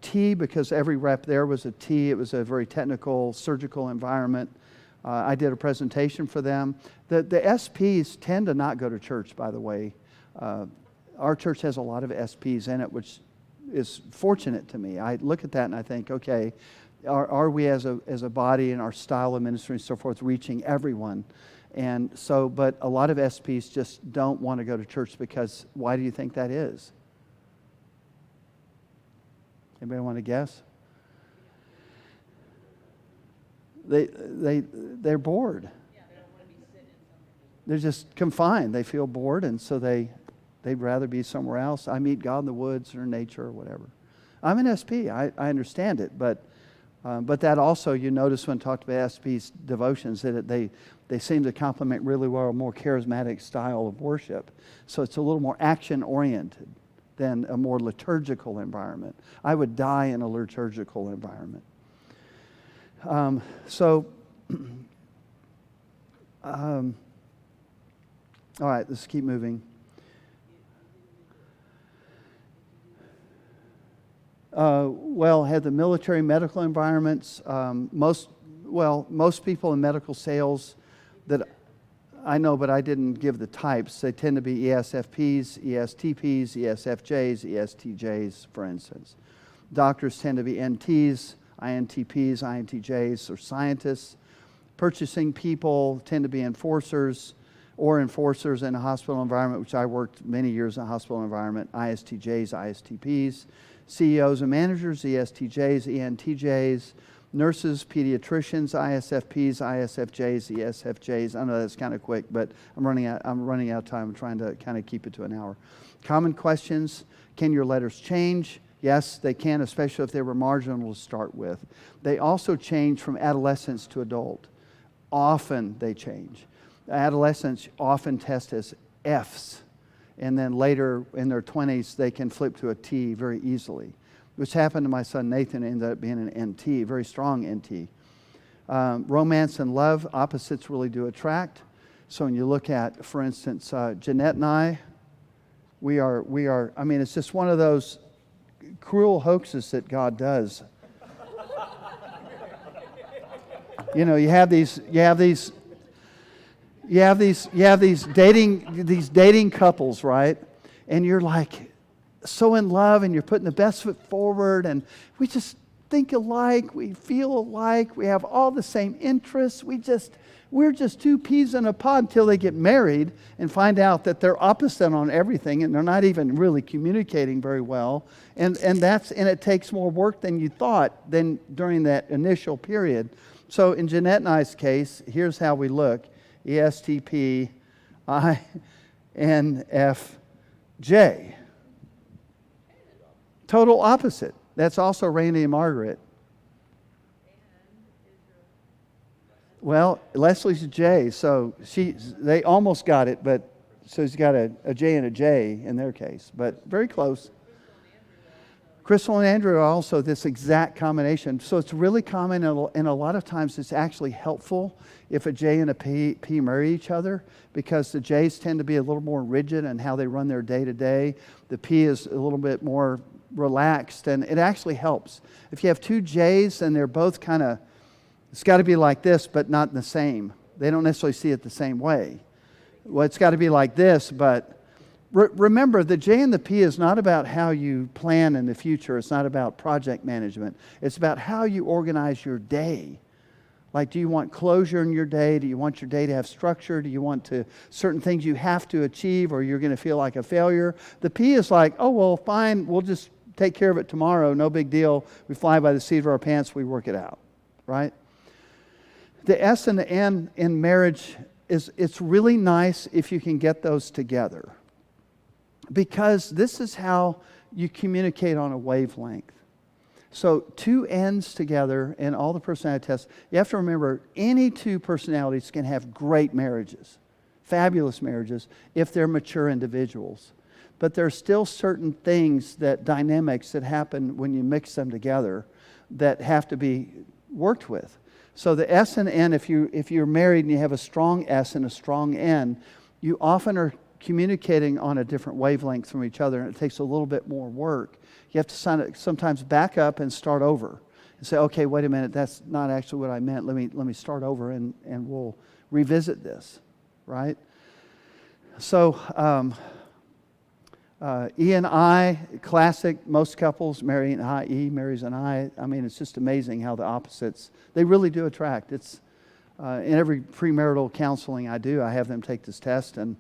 T, because every rep there was a T. It was a very technical, surgical environment. I did a presentation for them. The SPs tend to not go to church, by the way. Our church has a lot of SPs in it, which is fortunate to me. I look at that and I think, okay, are we as a body and our style of ministry and so forth reaching everyone? And so, but a lot of SPs just don't want to go to church because why do you think that is? Anybody want to guess? They're bored. They're just confined. They feel bored, and so they'd rather be somewhere else. I meet God in the woods or nature or whatever. I'm an SP. I understand it, but that also, you notice when talked about SP's devotions, that they seem to complement really well a more charismatic style of worship. So it's a little more action-oriented than a more liturgical environment. I would die in a liturgical environment. All right, let's keep moving. Had the military medical environments, most people in medical sales that I know, but I didn't give the types. They tend to be ESFPs, ESTPs, ESFJs, ESTJs, for instance. Doctors tend to be NTs, INTPs, INTJs, or scientists. Purchasing people tend to be enforcers in a hospital environment, which I worked many years in a hospital environment, ISTJs, ISTPs. CEOs and managers, ESTJs, ENTJs. Nurses, pediatricians, ISFPs, ISFJs, ESFJs. I know that's kind of quick, but I'm running out of time. I'm trying to kind of keep it to an hour. Common questions: can your letters change? Yes, they can, especially if they were marginal to start with. They also change from adolescence to adult. Often they change. Adolescents often test as Fs, and then later in their 20s they can flip to a T very easily, which happened to my son Nathan. Ended up being an NT, very strong NT. Romance and love, opposites really do attract. So when you look at, for instance, Jeanette and I, we are, I mean, it's just one of those cruel hoaxes that God does. You know, you have these dating couples, right? And you're like so in love, and you're putting the best foot forward, and we just think alike, we feel alike, we have all the same interests. We're just two peas in a pod until they get married and find out that they're opposite on everything, and they're not even really communicating very well. And it takes more work than you thought than during that initial period. So in Jeanette and I's case, here's how we look: ESTP, INFJ. Total opposite. That's also Randy and Margaret. Well, Leslie's a J, so they almost got it, but so he's got a J and a J in their case, but very close. Crystal and Andrew are also this exact combination. So it's really common, and a lot of times it's actually helpful if a J and a P marry each other, because the J's tend to be a little more rigid in how they run their day-to-day. The P is a little bit more relaxed, and it actually helps. If you have two J's and they're both kind of, it's got to be like this, but not the same. They don't necessarily see it the same way. Well, it's got to be like this, but remember, the J and the P is not about how you plan in the future. It's not about project management. It's about how you organize your day. Like, do you want closure in your day? Do you want your day to have structure? Do you want certain things you have to achieve, or you're going to feel like a failure? The P is like, oh, well, fine, we'll just take care of it tomorrow. No big deal. We fly by the seat of our pants. We work it out, right? The S and the N in marriage it's really nice if you can get those together, because this is how you communicate on a wavelength. So two N's together in all the personality tests, you have to remember any two personalities can have great marriages, fabulous marriages, if they're mature individuals. But there's still certain things, dynamics that happen when you mix them together that have to be worked with. So the S and N, if you're married and you have a strong S and a strong N, you often are communicating on a different wavelength from each other, and it takes a little bit more work. You have to sometimes back up and start over and say, okay, wait a minute, that's not actually what I meant. Let me start over, and we'll revisit this, right? So E and I, classic, most couples marry an I, E marries an I. I mean, it's just amazing how the opposites, they really do attract. It's in every premarital counseling I do, I have them take this test, and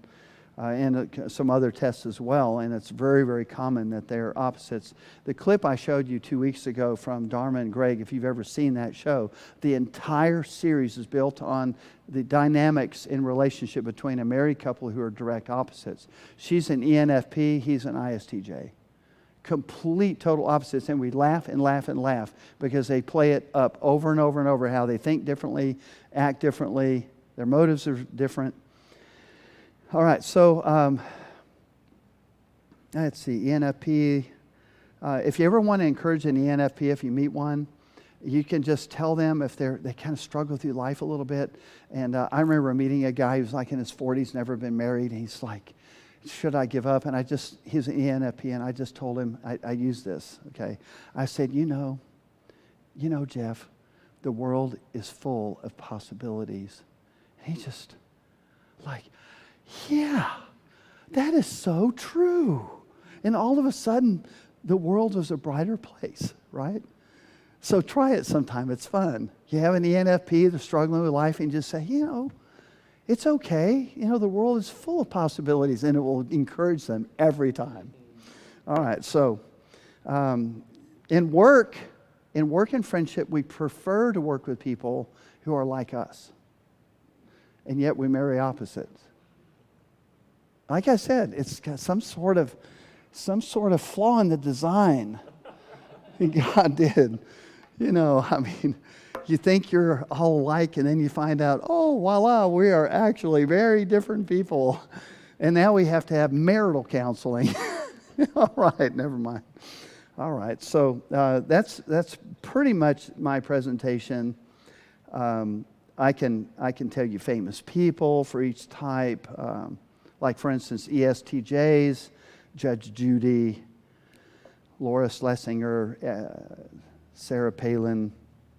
some other tests as well, and it's very, very common that they're opposites. The clip I showed you 2 weeks ago from Dharma and Greg, if you've ever seen that show, the entire series is built on the dynamics in relationship between a married couple who are direct opposites. She's an ENFP, he's an ISTJ. Complete, total opposites, and we laugh and laugh and laugh because they play it up over and over and over, how they think differently, act differently, their motives are different. All right, so let's see, ENFP. If you ever want to encourage an ENFP, if you meet one, you can just tell them if they kind of struggle through life a little bit. And I remember meeting a guy who's like in his 40s, never been married. And he's like, should I give up? And he's an ENFP, and I just told him, I use this, okay? I said, you know, Jeff, the world is full of possibilities. And he just like, yeah, that is so true. And all of a sudden, the world was a brighter place, right? So try it sometime. It's fun. You have an ENFP that's struggling with life, and just say, it's okay. The world is full of possibilities, and it will encourage them every time. All right, so in work and friendship, we prefer to work with people who are like us. And yet we marry opposites. Like I said, it's got some sort of flaw in the design God did. You think you're all alike, and then you find out, oh, voila, we are actually very different people. And now we have to have marital counseling. All right, never mind. All right, so that's pretty much my presentation. I can tell you famous people for each type. Like, for instance, ESTJs, Judge Judy, Laura Schlesinger, Sarah Palin,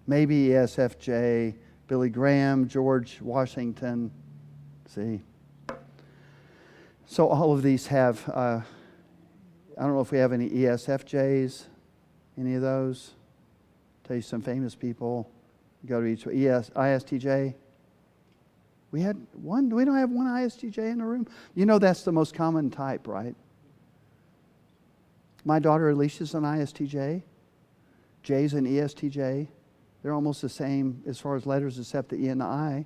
maybe ESFJ, Billy Graham, George Washington. See? So all of these have, I don't know if we have any ESFJs, any of those. Tell you some famous people. Go to each ISTJ. We had one. We don't have one ISTJ in the room. That's the most common type, right? My daughter Alicia's an ISTJ. Jay's an ESTJ. They're almost the same as far as letters, except the E and the I.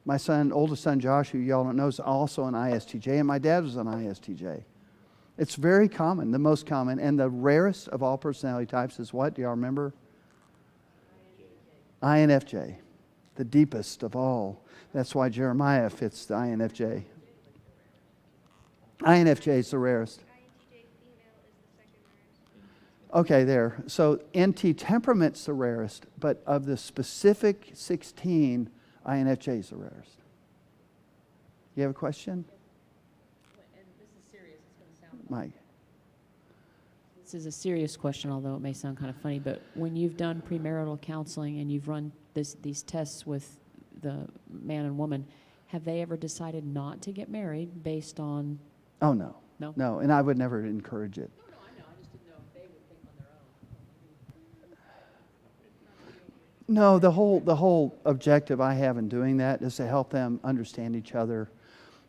My oldest son Josh, who y'all don't know, is also an ISTJ, and my dad was an ISTJ. It's very common, the most common, and the rarest of all personality types is what? Do y'all remember? INFJ. the deepest of all. That's why Jeremiah fits the INFJ. INFJ is the rarest. Okay, there. So NT temperament's the rarest, but of the specific 16, INFJ is the rarest. You have a question? And this is serious. It's going to sound. Mike. This is a serious question, although it may sound kind of funny. But when you've done premarital counseling and you've run these tests with the man and woman, have they ever decided not to get married based on? Oh no. No? No, and I would never encourage it. No, I know. I just didn't know if they would think on their own. No, the whole objective I have in doing that is to help them understand each other.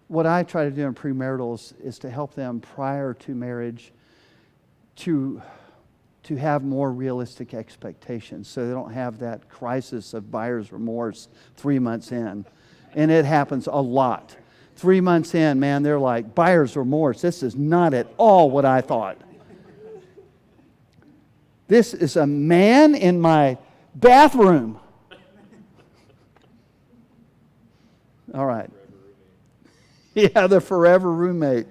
What I try to do in premarital is to help them prior to marriage to have more realistic expectations, so they don't have that crisis of buyer's remorse 3 months in. And it happens a lot. 3 months in, man, they're like, buyer's remorse. This is not at all what I thought. This is a man in my bathroom. All right. Yeah, the forever roommate.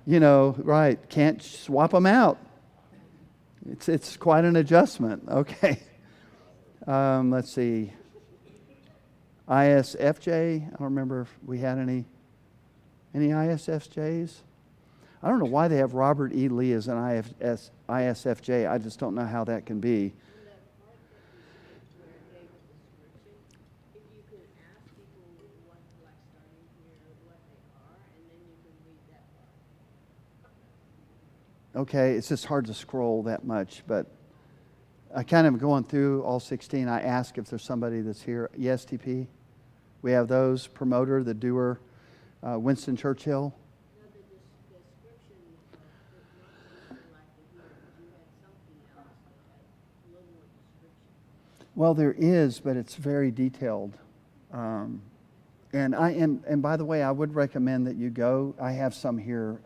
You know, right. Can't swap them out. It's quite an adjustment. Okay. Let's see. ISFJ. I don't remember if we had any ISFJs. I don't know why they have Robert E. Lee as an ISFJ. I just don't know how that can be. Okay, it's just hard to scroll that much, but I kind of going through all 16. I ask if there's somebody that's here. ESTP, we have those. Promoter, the doer, Winston Churchill. Well, there is, but it's very detailed. And by the way, I would recommend that you go. I have some here.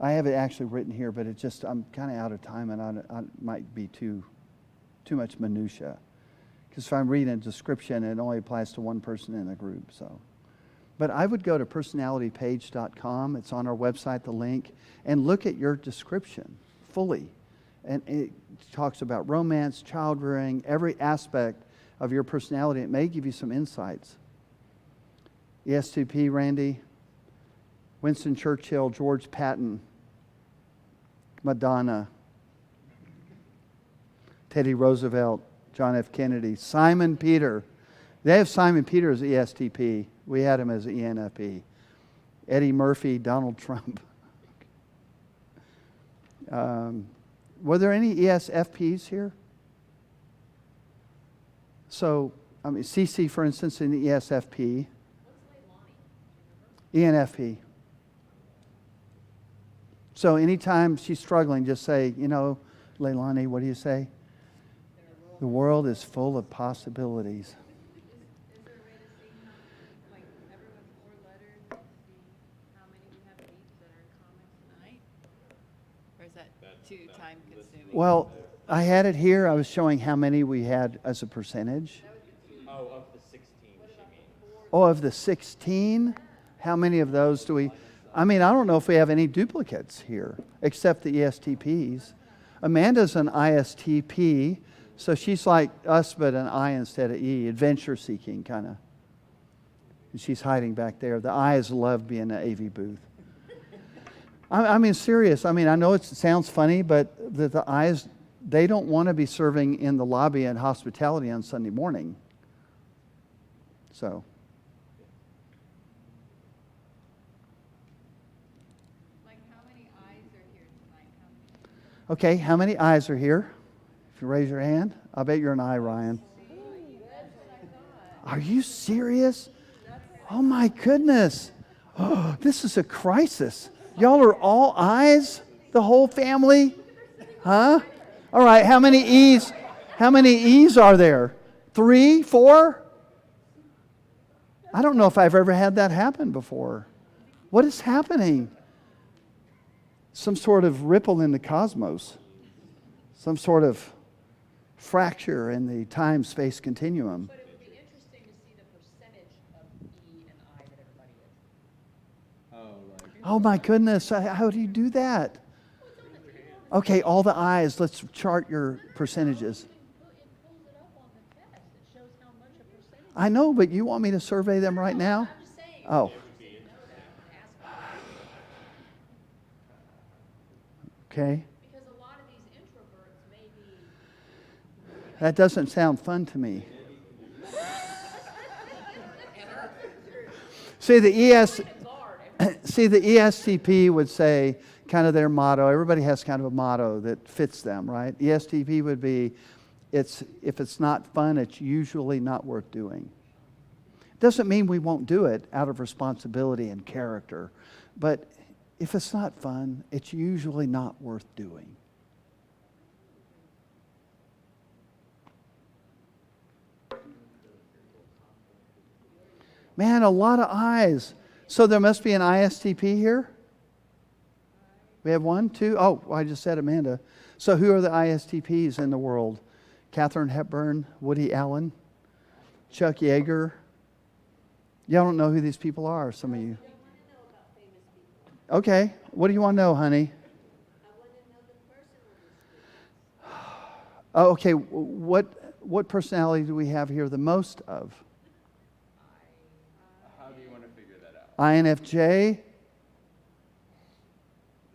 I have it actually written here, but it's just I'm kind of out of time, and I might be too much minutia. Because if I'm reading a description, it only applies to one person in the group. So, but I would go to personalitypage.com. It's on our website, the link, and look at your description fully. And it talks about romance, child rearing, every aspect of your personality. It may give you some insights. ESTP, Randy, Winston Churchill, George Patton, Madonna, Teddy Roosevelt, John F. Kennedy, Simon Peter. They have Simon Peter as ESTP. We had him as ENFP. Eddie Murphy, Donald Trump. Were there any ESFPs here? So, I mean, CC, for instance, in the ESFP. ENFP. So anytime she's struggling, just say, you know, Leilani, what do you say? The world is full of possibilities. Is there a way to see how, like, everyone's 4 letters, and see how many we have each that are common tonight? Or is that too time consuming? Well, I had it here. I was showing how many we had as a percentage. Oh, of the 16, she means. Oh, of the 16? How many of those do we... I mean, I don't know if we have any duplicates here, except the ESTPs. Amanda's an ISTP, so she's like us, but an I instead of E, adventure-seeking kind of. And she's hiding back there. The I's love being in the AV booth. I mean, serious. I mean, I know it sounds funny, but the I's, they don't want to be serving in the lobby and hospitality on Sunday morning. So... Okay, how many eyes are here? If you raise your hand, I'll bet you're an eye, Ryan. Are you serious? Oh my goodness. Oh, this is a crisis. Y'all are all eyes? The whole family? Huh? All right, how many E's? How many E's are there? 3, 4? I don't know if I've ever had that happen before. What is happening? Some sort of ripple in the cosmos, some sort of fracture in the time-space continuum. But it would be interesting Oh my goodness, how do you do that? Okay, all the I's, let's chart your percentages. I know, but you want me to survey them right now? Oh. Okay. Because a lot of these introverts may be. That doesn't sound fun to me. See, the ESTP would say kind of their motto. Everybody has kind of a motto that fits them, right? ESTP would be, if it's not fun, it's usually not worth doing. Doesn't mean we won't do it out of responsibility and character, but if it's not fun, it's usually not worth doing. Man, a lot of I's. So there must be an ISTP here? We have one, two? Oh, I just said Amanda. So who are the ISTPs in the world? Katharine Hepburn, Woody Allen, Chuck Yeager. Y'all don't know who these people are, some of you. Okay, what do you want to know, honey? Oh, okay, what personality do we have here the most of? How do you want to figure that out? INFJ.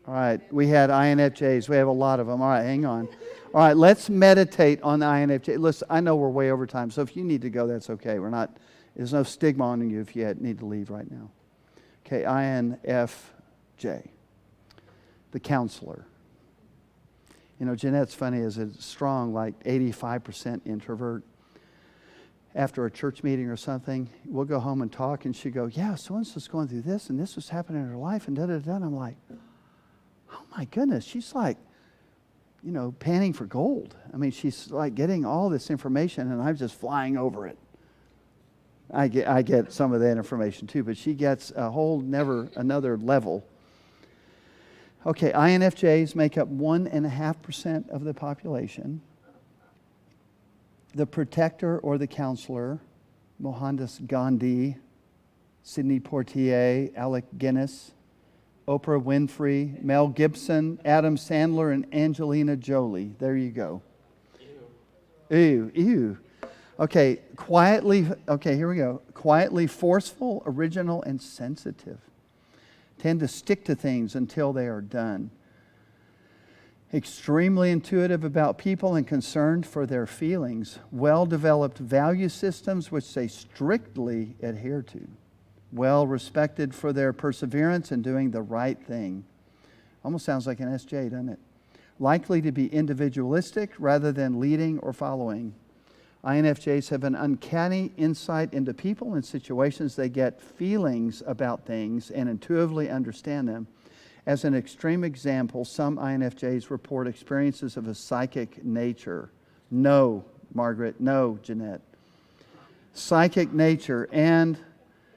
All right, we had INFJs. We have a lot of them. All right, hang on. All right, let's meditate on the INFJ. Listen, I know we're way over time, so if you need to go, that's okay. There's no stigma on you if you need to leave right now. Okay, INFJ, the counselor. You know, Jeanette's funny, is a strong, like 85% introvert. After a church meeting or something, we'll go home and talk, and she'll go, yeah, so-and-so's going through this, and this was happening in her life, and da-da-da. And I'm like, oh my goodness, she's like, you know, panning for gold. I mean, she's like getting all this information, and I'm just flying over it. I get some of that information too, but she gets a whole another level. Okay, INFJs make up 1.5% of the population. The protector or the counselor, Mohandas Gandhi, Sidney Poitier, Alec Guinness, Oprah Winfrey, Mel Gibson, Adam Sandler, and Angelina Jolie. There you go. Ew, ew. Okay, here we go. Quietly forceful, original, and sensitive. Tend to stick to things until they are done. Extremely intuitive about people and concerned for their feelings. Well-developed value systems which they strictly adhere to. Well respected for their perseverance in doing the right thing. Almost sounds like an SJ, doesn't it? Likely to be individualistic rather than leading or following. INFJs have an uncanny insight into people and situations. They get feelings about things and intuitively understand them. As an extreme example, some INFJs report experiences of a psychic nature. No, Margaret. No, Jeanette. Psychic nature, and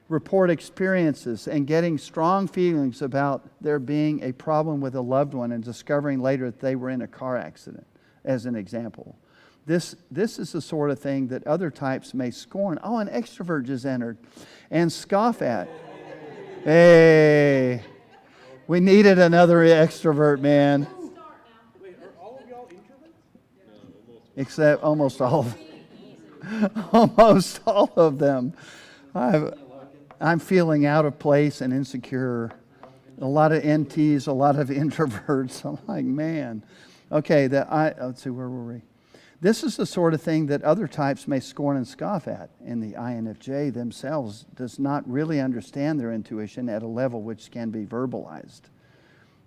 report experiences and getting strong feelings about there being a problem with a loved one and discovering later that they were in a car accident, as an example. This is the sort of thing that other types may scorn. Oh, an extrovert just entered. And scoff at. Hey, we needed another extrovert, man. Wait, are all of y'all introverts? Except almost all of them. Almost all of them. I'm feeling out of place and insecure. A lot of NTs, a lot of introverts. I'm like, man. Okay, let's see, where were we? This is the sort of thing that other types may scorn and scoff at, and the INFJ themselves does not really understand their intuition at a level which can be verbalized.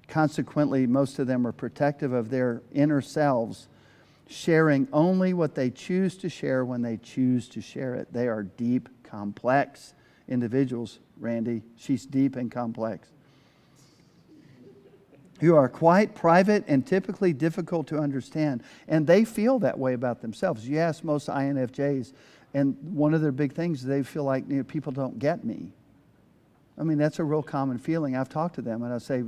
Consequently, most of them are protective of their inner selves, sharing only what they choose to share when they choose to share it. They are deep, complex individuals, Randy. She's deep and complex. Who are quite private and typically difficult to understand. And they feel that way about themselves. You ask most INFJs, and one of their big things is they feel like, people don't get me. I mean, that's a real common feeling. I've talked to them, and I say,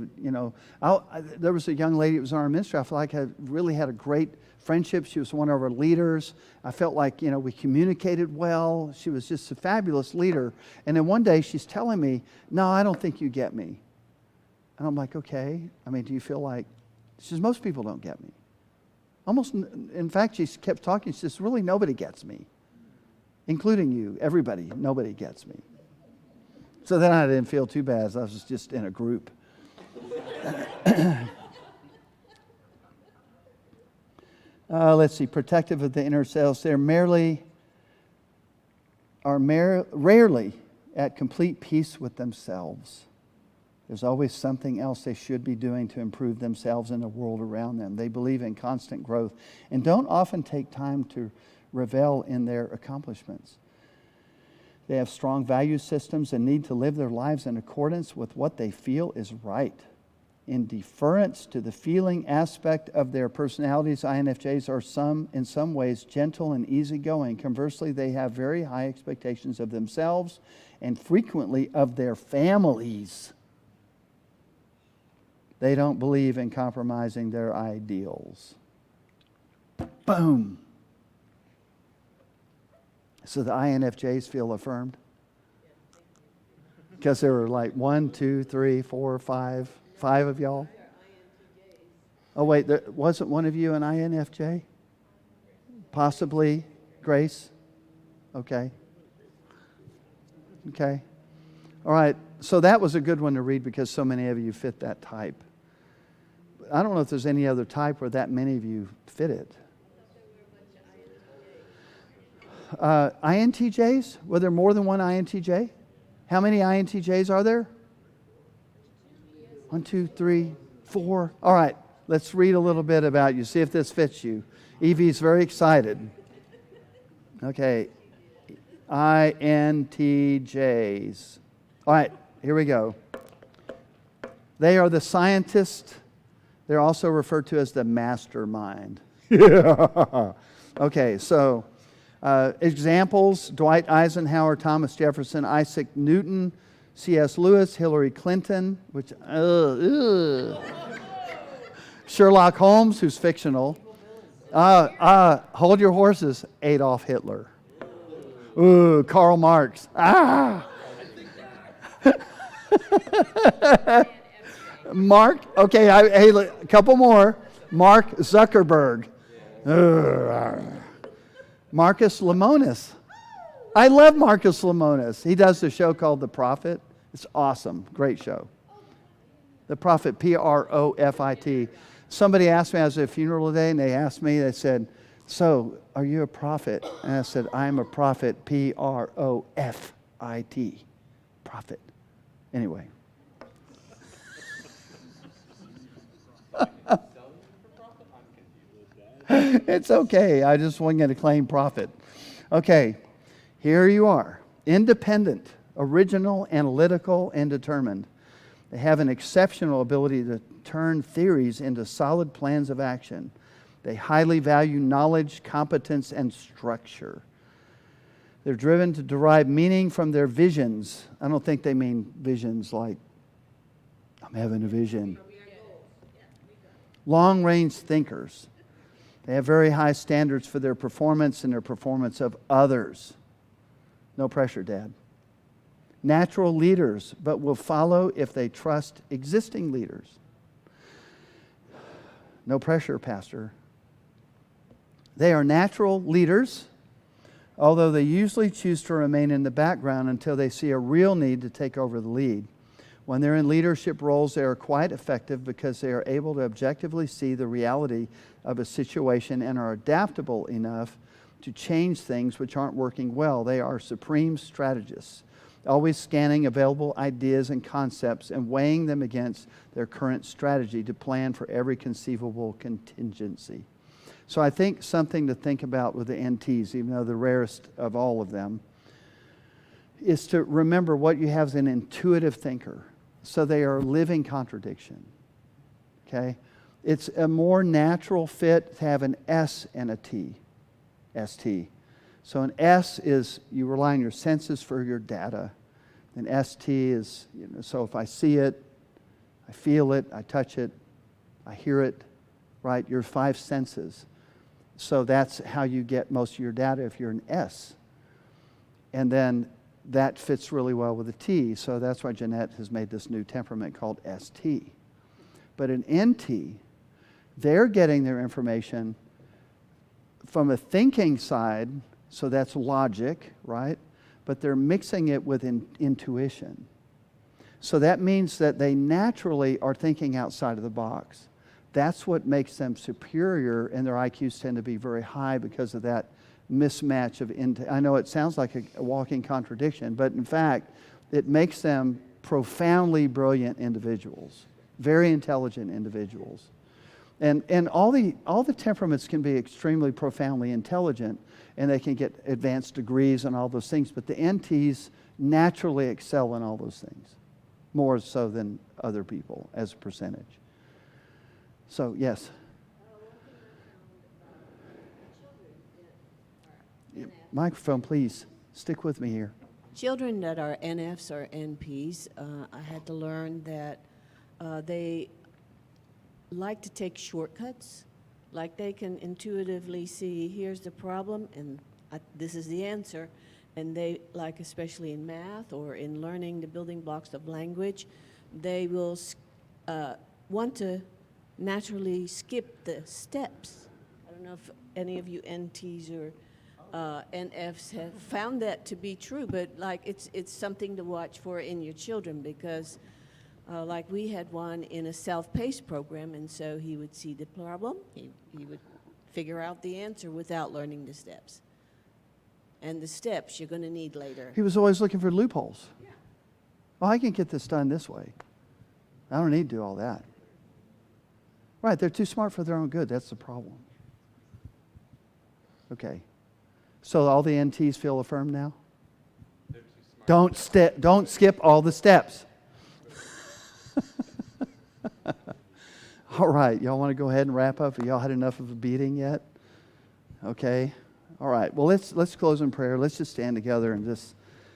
there was a young lady that was on our ministry. I feel like I really had a great friendship. She was one of our leaders. I felt like, we communicated well. She was just a fabulous leader. And then one day she's telling me, no, I don't think you get me. And I'm like, okay. I mean, do you feel like, she says, most people don't get me. Almost, in fact, she kept talking. She says, really, nobody gets me, including you. Everybody, nobody gets me. So then I didn't feel too bad. I was just in a group. Let's see, protective of the inner selves. They're rarely at complete peace with themselves. There's always something else they should be doing to improve themselves and the world around them. They believe in constant growth and don't often take time to revel in their accomplishments. They have strong value systems and need to live their lives in accordance with what they feel is right. In deference to the feeling aspect of their personalities, INFJs are in some ways gentle and easygoing. Conversely, they have very high expectations of themselves and frequently of their families. They don't believe in compromising their ideals. Boom. So the INFJs feel affirmed? Because there were like 1, 2, 3, 4, 5 of y'all? Oh, wait, there wasn't one of you an INFJ? Possibly Grace? Okay. Okay. All right. So that was a good one to read because so many of you fit that type. I don't know if there's any other type where that many of you fit it. INTJs? Were there more than one INTJ? How many INTJs are there? 1, 2, 3, 4. All right, let's read a little bit about you. See if this fits you. Evie's very excited. Okay, INTJs. All right, here we go. They are the scientists. They're also referred to as the mastermind. Yeah. Okay, so examples: Dwight Eisenhower, Thomas Jefferson, Isaac Newton, C.S. Lewis, Hillary Clinton, which Sherlock Holmes, who's fictional. Hold your horses, Adolf Hitler. Karl Marx. Mark, okay, hey, a couple more. Mark Zuckerberg. Marcus Lemonis. I love Marcus Lemonis. He does a show called The Prophet. It's awesome. Great show. The Prophet, Profit. Somebody asked me, I was at a funeral today, and they asked me, they said, so, are you a prophet? And I said, I'm a prophet, Profit. Prophet. Anyway. It's okay. I just wasn't going to claim profit. Okay. Here you are. Independent, original, analytical, and determined. They have an exceptional ability to turn theories into solid plans of action. They highly value knowledge, competence, and structure. They're driven to derive meaning from their visions. I don't think they mean visions like, I'm having a vision. Long-range thinkers. They have very high standards for their performance and their performance of others. No pressure, Dad. Natural leaders, but will follow if they trust existing leaders. No pressure, Pastor. They are natural leaders, although they usually choose to remain in the background until they see a real need to take over the lead. When they're in leadership roles, they are quite effective because they are able to objectively see the reality of a situation and are adaptable enough to change things which aren't working well. They are supreme strategists, always scanning available ideas and concepts and weighing them against their current strategy to plan for every conceivable contingency. So I think something to think about with the NTs, even though the rarest of all of them, is to remember what you have as an intuitive thinker. So they are a living contradiction. Okay? It's a more natural fit to have an S and a T. ST. So an S is you rely on your senses for your data. And ST is, so if I see it, I feel it, I touch it, I hear it, right? Your 5 senses. So that's how you get most of your data if you're an S. And then that fits really well with the T. So that's why Jeanette has made this new temperament called ST. But an NT, they're getting their information from a thinking side, so that's logic, right? But they're mixing it with intuition. So that means that they naturally are thinking outside of the box. That's what makes them superior, and their IQs tend to be very high because of that mismatch of I know it sounds like a walking contradiction, but in fact, it makes them profoundly brilliant individuals, very intelligent individuals. And all the temperaments can be extremely profoundly intelligent, and they can get advanced degrees and all those things, but the NTs naturally excel in all those things, more so than other people as a percentage. So, yes. Microphone, please. Stick with me here. Children that are NFs or NPs, I had to learn that they like to take shortcuts. Like they can intuitively see, here's the problem, and this is the answer. And they, like especially in math or in learning the building blocks of language, they will want to naturally skip the steps. I don't know if any of you NTs or NFs have found that to be true, but like it's something to watch for in your children, because like we had one in a self-paced program, and so he would see the problem, he would figure out the answer without learning the steps. And the steps you're going to need later. He was always looking for loopholes. Yeah. Well, I can get this done this way. I don't need to do all that. Right, they're too smart for their own good. That's the problem. Okay. So all the NTs feel affirmed now? Don't skip all the steps. All right, y'all want to go ahead and wrap up? Have y'all had enough of a beating yet? Okay. All right. Well, let's close in prayer. Let's just stand together and just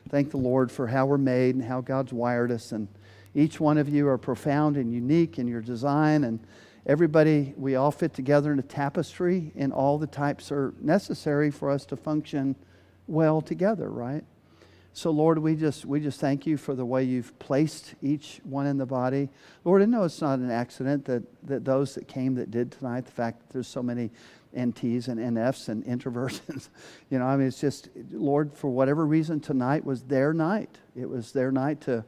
thank the Lord for how we're made and how God's wired us. And each one of you are profound and unique in your design, and everybody, we all fit together in a tapestry, and all the types are necessary for us to function well together, right? So, Lord, we just thank you for the way you've placed each one in the body. Lord, I know it's not an accident that those that came that did tonight, the fact that there's so many NTs and NFs and introverts, I mean, it's just, Lord, for whatever reason, tonight was their night. It was their night to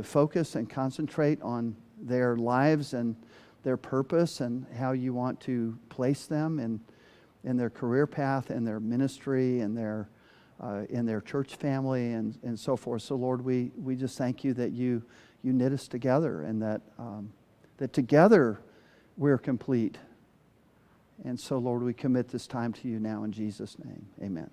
focus and concentrate on their lives and their purpose and how you want to place them in their career path and their ministry and in their church family and so forth. So, Lord, we just thank you that you knit us together, and that together we're complete. And so, Lord, we commit this time to you now in Jesus' name. Amen.